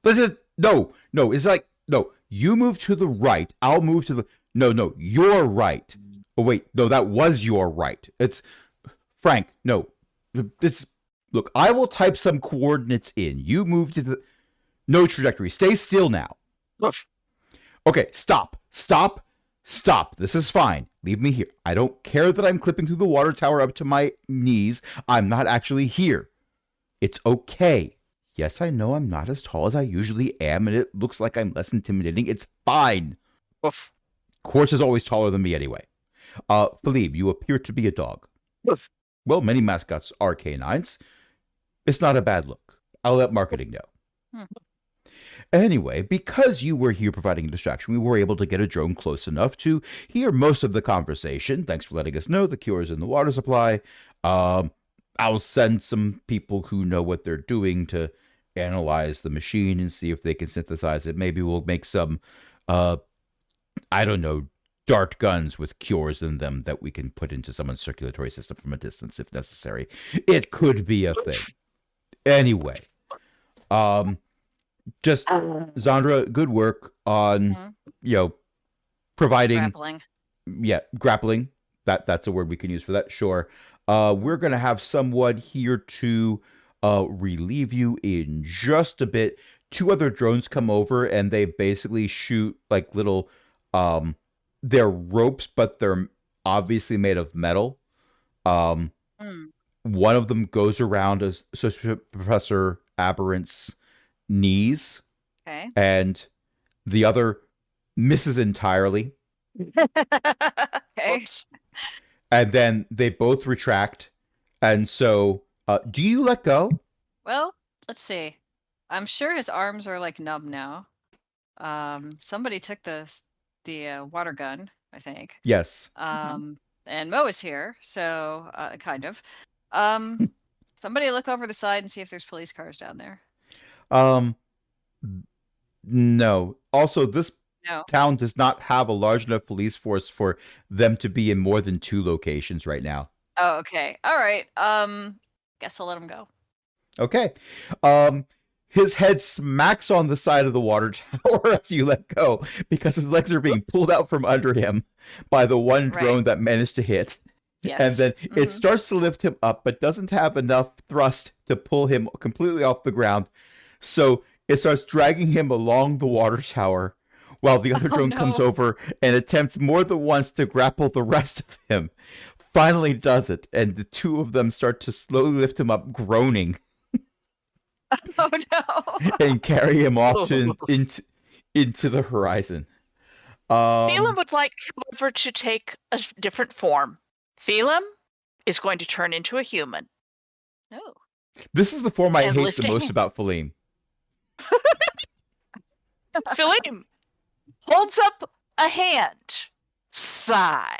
This is no. It's like no. You move to the right. I'll move to the no. You're right. Oh wait, no. That was your right. It's Frank. No, it's look. I will type some coordinates in. You move to the no Trajectory. Stay still now. Okay, stop. This is fine. Leave me here. I don't care that I'm clipping through the water tower up to my knees. I'm not actually here. It's okay. Yes, I know I'm not as tall as I usually am, and it looks like I'm less intimidating. It's fine. Quartz is always taller than me anyway. Philippe, you appear to be a dog. Well, many mascots are canines. It's not a bad look. I'll let marketing know. Anyway, because you were here providing a distraction, we were able to get a drone close enough to hear most of the conversation. Thanks for letting us know the cure is in the water supply. I'll send some people who know what they're doing to analyze the machine and see if they can synthesize it. Maybe we'll make some, I don't know, dart guns with cures in them that we can put into someone's circulatory system from a distance if necessary. It could be a thing. Anyway, just Zandra, good work on providing grappling. That's a word we can use for that. Sure. We're gonna have someone here to relieve you in just a bit. 2 other drones come over and they basically shoot like little they're ropes, but they're obviously made of metal. One of them goes around as Associate Professor Abhorrent's knees. Okay. And the other misses entirely. Okay. And then they both retract. And so, do you let go? Well, let's see. I'm sure his arms are like numb now. Somebody took the water gun, I think. Yes. And Mo is here, so kind of. Somebody look over the side and see if there's police cars down there. No. Also, this town does not have a large enough police force for them to be in more than 2 locations right now. Oh, okay. All right. Guess I'll let him go. Okay. His head smacks on the side of the water tower as you let go because his legs are being pulled out from under him by the one drone that managed to hit. Yes. And then it starts to lift him up, but doesn't have enough thrust to pull him completely off the ground. So it starts dragging him along the water tower while the other drone comes over and attempts more than once to grapple the rest of him. Finally does it, and the 2 of them start to slowly lift him up, groaning. Oh no! And carry him off into the horizon. Phelim would like, however, to take a different form. Phelim is going to turn into a human. Oh. This is the form I And hate the lifting. most about Philem. Philem holds up a hand. Sigh.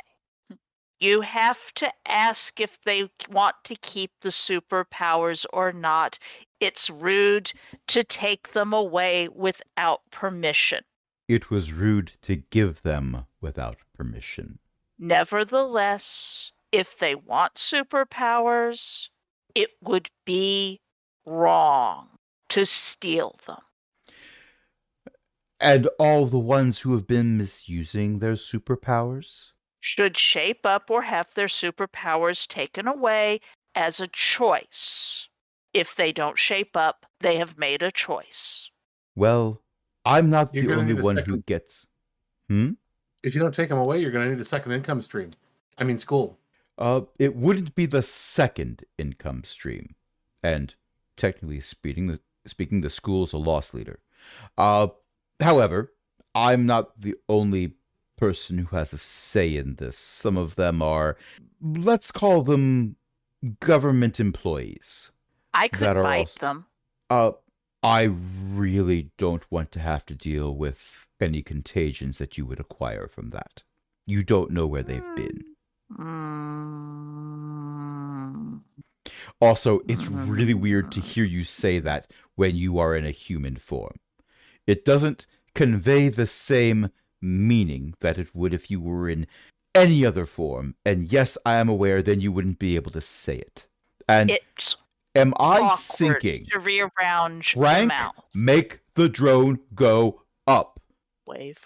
You have to ask if they want to keep the superpowers or not. It's rude to take them away without permission. It was rude to give them without permission. Nevertheless, if they want superpowers, it would be wrong to steal them. And all the ones who have been misusing their superpowers? Should shape up or have their superpowers taken away as a choice. If they don't shape up, they have made a choice. Well, I'm not You're the gonna only need a one second- who gets... If you don't take them away, you're going to need a second income stream. I mean, school. It wouldn't be the second income stream. And technically speaking, the school's a loss leader. However, I'm not the only person who has a say in this. Some of them are, let's call them government employees. I could That are bite also- them. I really don't want to have to deal with any contagions that you would acquire from that. You don't know where they've been. Mm. Also, it's really weird to hear you say that when you are in a human form. It doesn't convey the same meaning that it would if you were in any other form. And yes, I am aware then you wouldn't be able to say it. And It's am I awkward sinking? to rearrange the Frank, mouth. make the drone go up. Wave.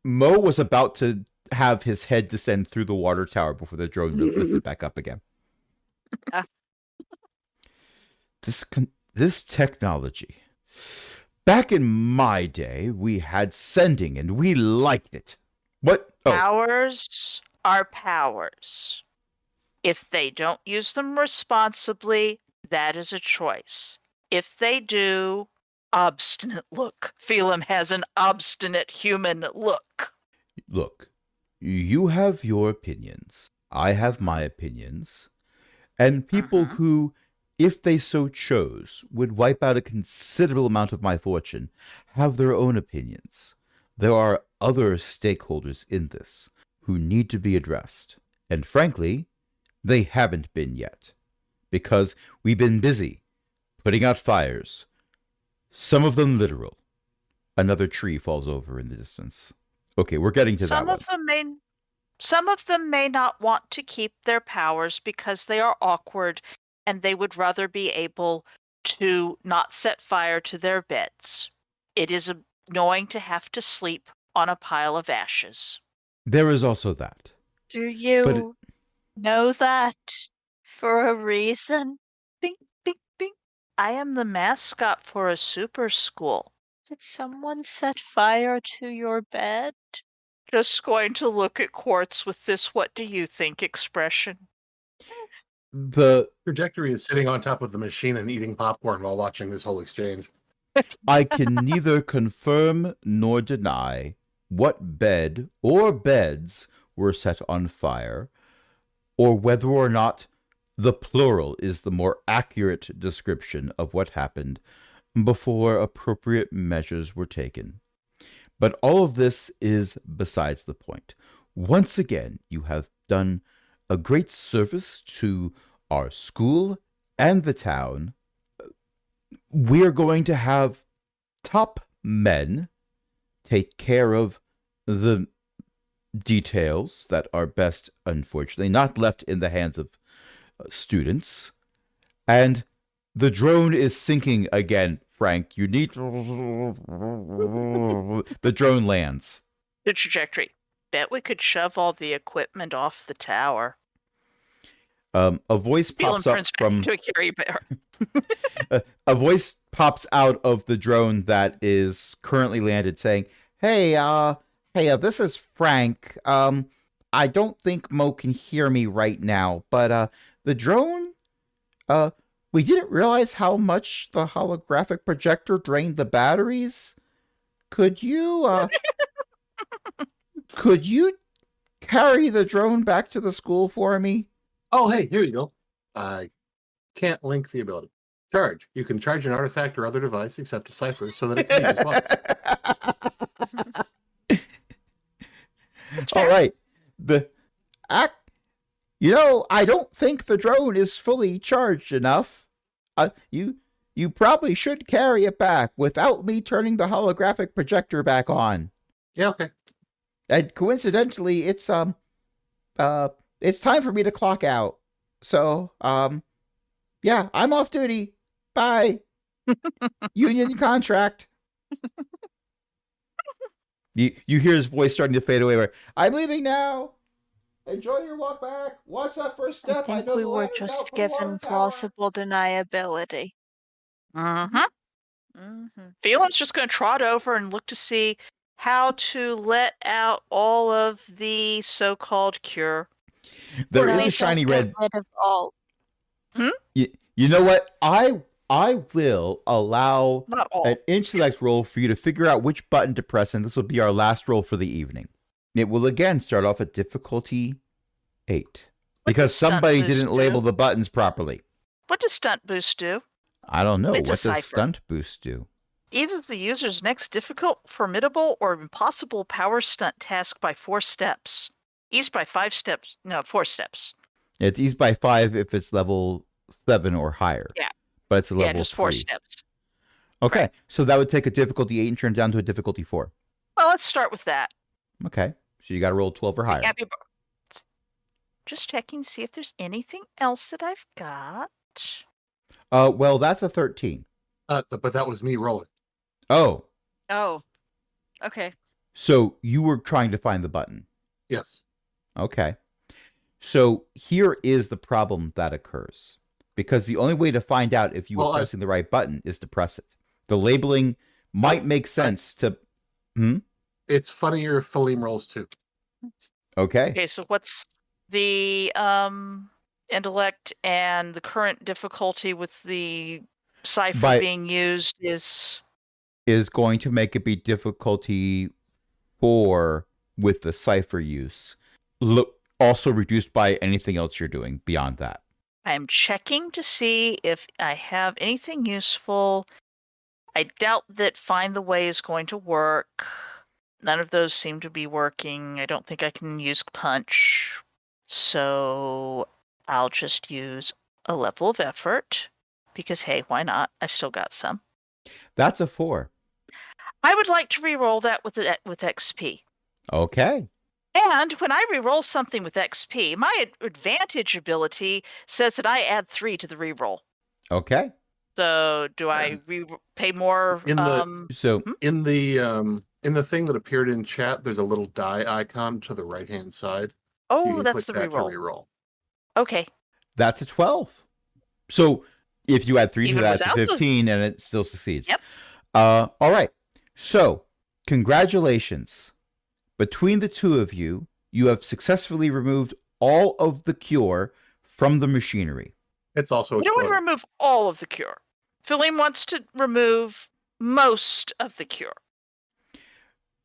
Mo was about to have his head descend through the water tower before the drone lifted back up again. This technology. Back in my day, we had sending and we liked it. What? Oh, Powers are powers. If they don't use them responsibly, that is a choice. If they do, obstinate look. Phelim has an obstinate human look. look, you have your opinions. I have my opinions. And people who, if they so chose, would wipe out a considerable amount of my fortune, have their own opinions. There are other stakeholders in this who need to be addressed. And frankly, they haven't been yet. Because we've been busy putting out fires. Some of them literal. Another tree falls over in the distance. Okay, we're getting to that one. Some of them may not want to keep their powers because they are awkward and they would rather be able to not set fire to their beds. It is annoying to have to sleep on a pile of ashes. There is also that. Do you know that for a reason? Bing, bing, bing. I am the mascot for a super school. Did someone set fire to your bed? Just going to look at Quartz with this "what do you think" expression. The Trajectory is sitting on top of the machine and eating popcorn while watching this whole exchange. I can neither confirm nor deny what bed or beds were set on fire, or whether or not the plural is the more accurate description of what happened before appropriate measures were taken. But all of this is besides the point. Once again, you have done a great service to our school and the town. We're going to have top men take care of the details that are best, unfortunately, not left in the hands of students. And the drone is sinking again, Frank. You need the drone lands. The trajectory. Bet we could shove all the equipment off the tower. A voice Feeling pops up Prince from to a carry bear. a voice pops out of the drone that is currently landed, saying, "Hey, this is Frank. I don't think Mo can hear me right now, but the drone, we didn't realize how much the holographic projector drained the batteries. Could you carry the drone back to the school for me?" Oh, hey, here you go. I can't link the ability. Charge. You can charge an artifact or other device except a Cypher so that it can be used once. All right. I don't think the drone is fully charged enough. You probably should carry it back without me turning the holographic projector back on. Yeah, okay. And coincidentally, it's time for me to clock out. So, yeah, I'm off duty. Bye. Union contract. You hear his voice starting to fade away. Where I'm leaving now. Enjoy your walk back. Watch that first I step. think know we the were ladder's just out from the water given tower. plausible deniability. Phelan's just going to trot over and look to see how to let out all of the so-called cure. There Or is a else shiny get red. rid of all. You know what? I will allow Not all. an intellect roll for you to figure out which button to press, and this will be our last roll for the evening. It will again start off at difficulty 8 because does stunt somebody boost didn't do? label the buttons properly. What does stunt boost do? I don't know. It's a What does cipher. stunt boost do? Eases the user's next difficult, formidable, or impossible power stunt task by 4 steps. Eased by 5 steps. No, 4 steps. It's eased by 5 if it's level 7 or higher. Yeah. But it's a level Yeah, just 4 3. steps. Okay, Right. so that would take a difficulty 8 and turn it down to a difficulty 4. Well, let's start with that. Okay, so you got to roll 12 or higher. Happy just checking to see if there's anything else that I've got. Well, that's a 13. But that was me rolling. Oh, Oh, okay. so you were trying to find the button. Yes. Okay. So here is the problem that occurs. Because the only way to find out if you Well, are pressing the right button is to press it. The labeling might make sense to... It's funnier if Phaleem rolls too. Okay. Okay, so what's the intellect and the current difficulty with the cipher being used is Going to make it be difficulty 4 with the cipher use. Also reduced by anything else you're doing beyond that. I'm checking to see if I have anything useful. I doubt that Find the Way is going to work. None of those seem to be working. I don't think I can use Punch. So I'll just use a level of effort. Because, hey, why not? I've still got some. That's a 4. I would like to re-roll that with XP. Okay. And when I re-roll something with XP, my advantage ability says that I add 3 to the re-roll. Okay. So do I pay more? In the- So In the thing that appeared in chat, there's a little die icon to the right-hand side. You Oh, can that's click the that to re-roll. re-roll. Okay. that's a 12. So if you add 3 Even to that, it's a without the- 15, and it still succeeds. Yep. All right. So congratulations. Between the two of you, you have successfully removed all of the cure from the machinery. It's also I don't want to exploded. remove all of the cure. Philem wants to remove most of the cure.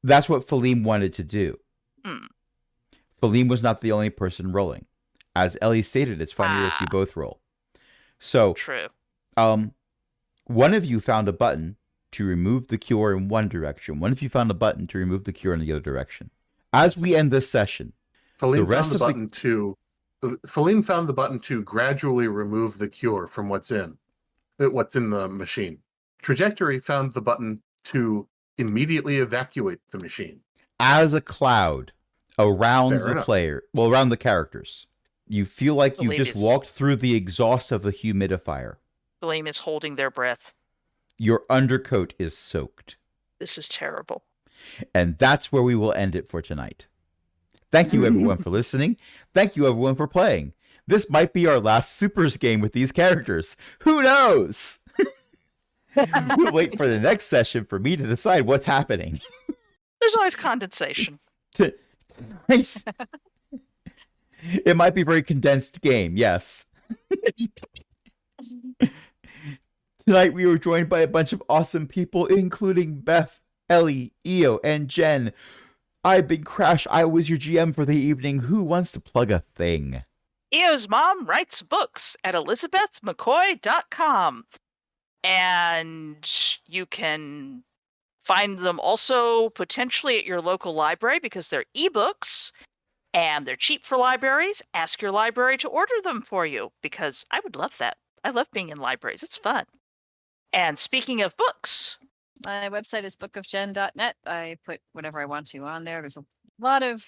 That's what Phaleem wanted to do. Hmm. Phaleem was not the only person rolling. As Ellie stated, it's funnier if you both roll. So, True. one of you found a button to remove the cure in one direction. One of you found a button to remove the cure in the other direction. As we end this session, Phaleem rest found the of the- button to Phaleem found the button to gradually remove the cure from what's in the machine. Trajectory found the button to immediately evacuate the machine. as a cloud around Fair the enough. player, well, around the characters, you feel like you've Believe just it's- walked through the exhaust of a humidifier. Philem is holding their breath. Your undercoat is soaked. This is terrible. And that's where we will end it for tonight. Thank you, everyone, for listening. Thank you, everyone, for playing. This might be our last Supers game with these characters. Who knows? We'll wait for the next session for me to decide what's happening. There's always condensation. Nice. It might be a very condensed game, yes. Tonight we were joined by a bunch of awesome people, including Beth, Ellie, Io, and Jen. I've been Crash. I was your GM for the evening. Who wants to plug a thing? Eo's mom writes books at elizabethmccoy.com. And you can find them also potentially at your local library because they're ebooks and they're cheap for libraries. Ask your library to order them for you because I would love that. I love being in libraries. It's fun. And speaking of books, My website is bookofjen.net. I put whatever I want to on there. There's a lot of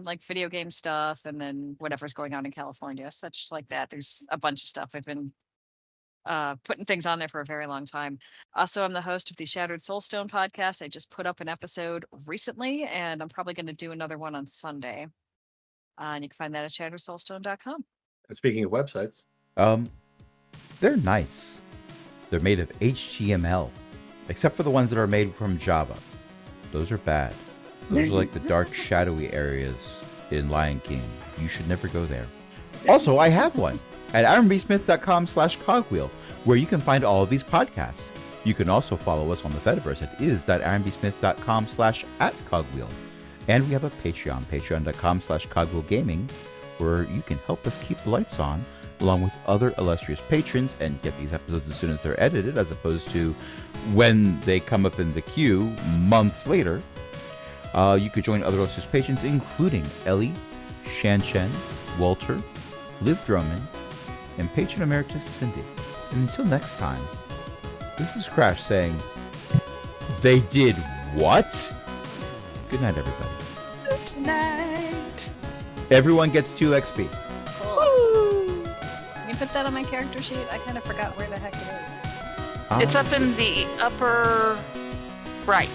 like video game stuff and then whatever's going on in California, such like that. There's a bunch of stuff. I've been putting things on there for a very long time. Also, I'm the host of the Shattered Soulstone podcast. I just put up an episode recently, and I'm probably going to do another one on Sunday. And you can find that at shatteredsoulstone.com. And speaking of websites, They're nice. They're made of HTML, except for the ones that are made from Java. Those are bad. Those are like the dark, shadowy areas in Lion King. You should never go there. Also, I have one at ironbsmith.com/cogwheel, where you can find all of these podcasts. You can also follow us on the Fediverse at is.ironbsmith.com/@cogwheel. And we have a Patreon, patreon.com/cogwheelgaming, where you can help us keep the lights on, along with other illustrious patrons, and get these episodes as soon as they're edited, as opposed to when they come up in the queue months later. You could join other illustrious patrons, including Ellie, Shanshen, Walter, Liv Droman, and patron emeritus Cindy. And until next time, this is Crash saying, they did what? Good night, everybody. good night. Everyone gets 2 XP. Cool. Can you put that on my character sheet? I kind of forgot where the heck it is. It's up in the upper right.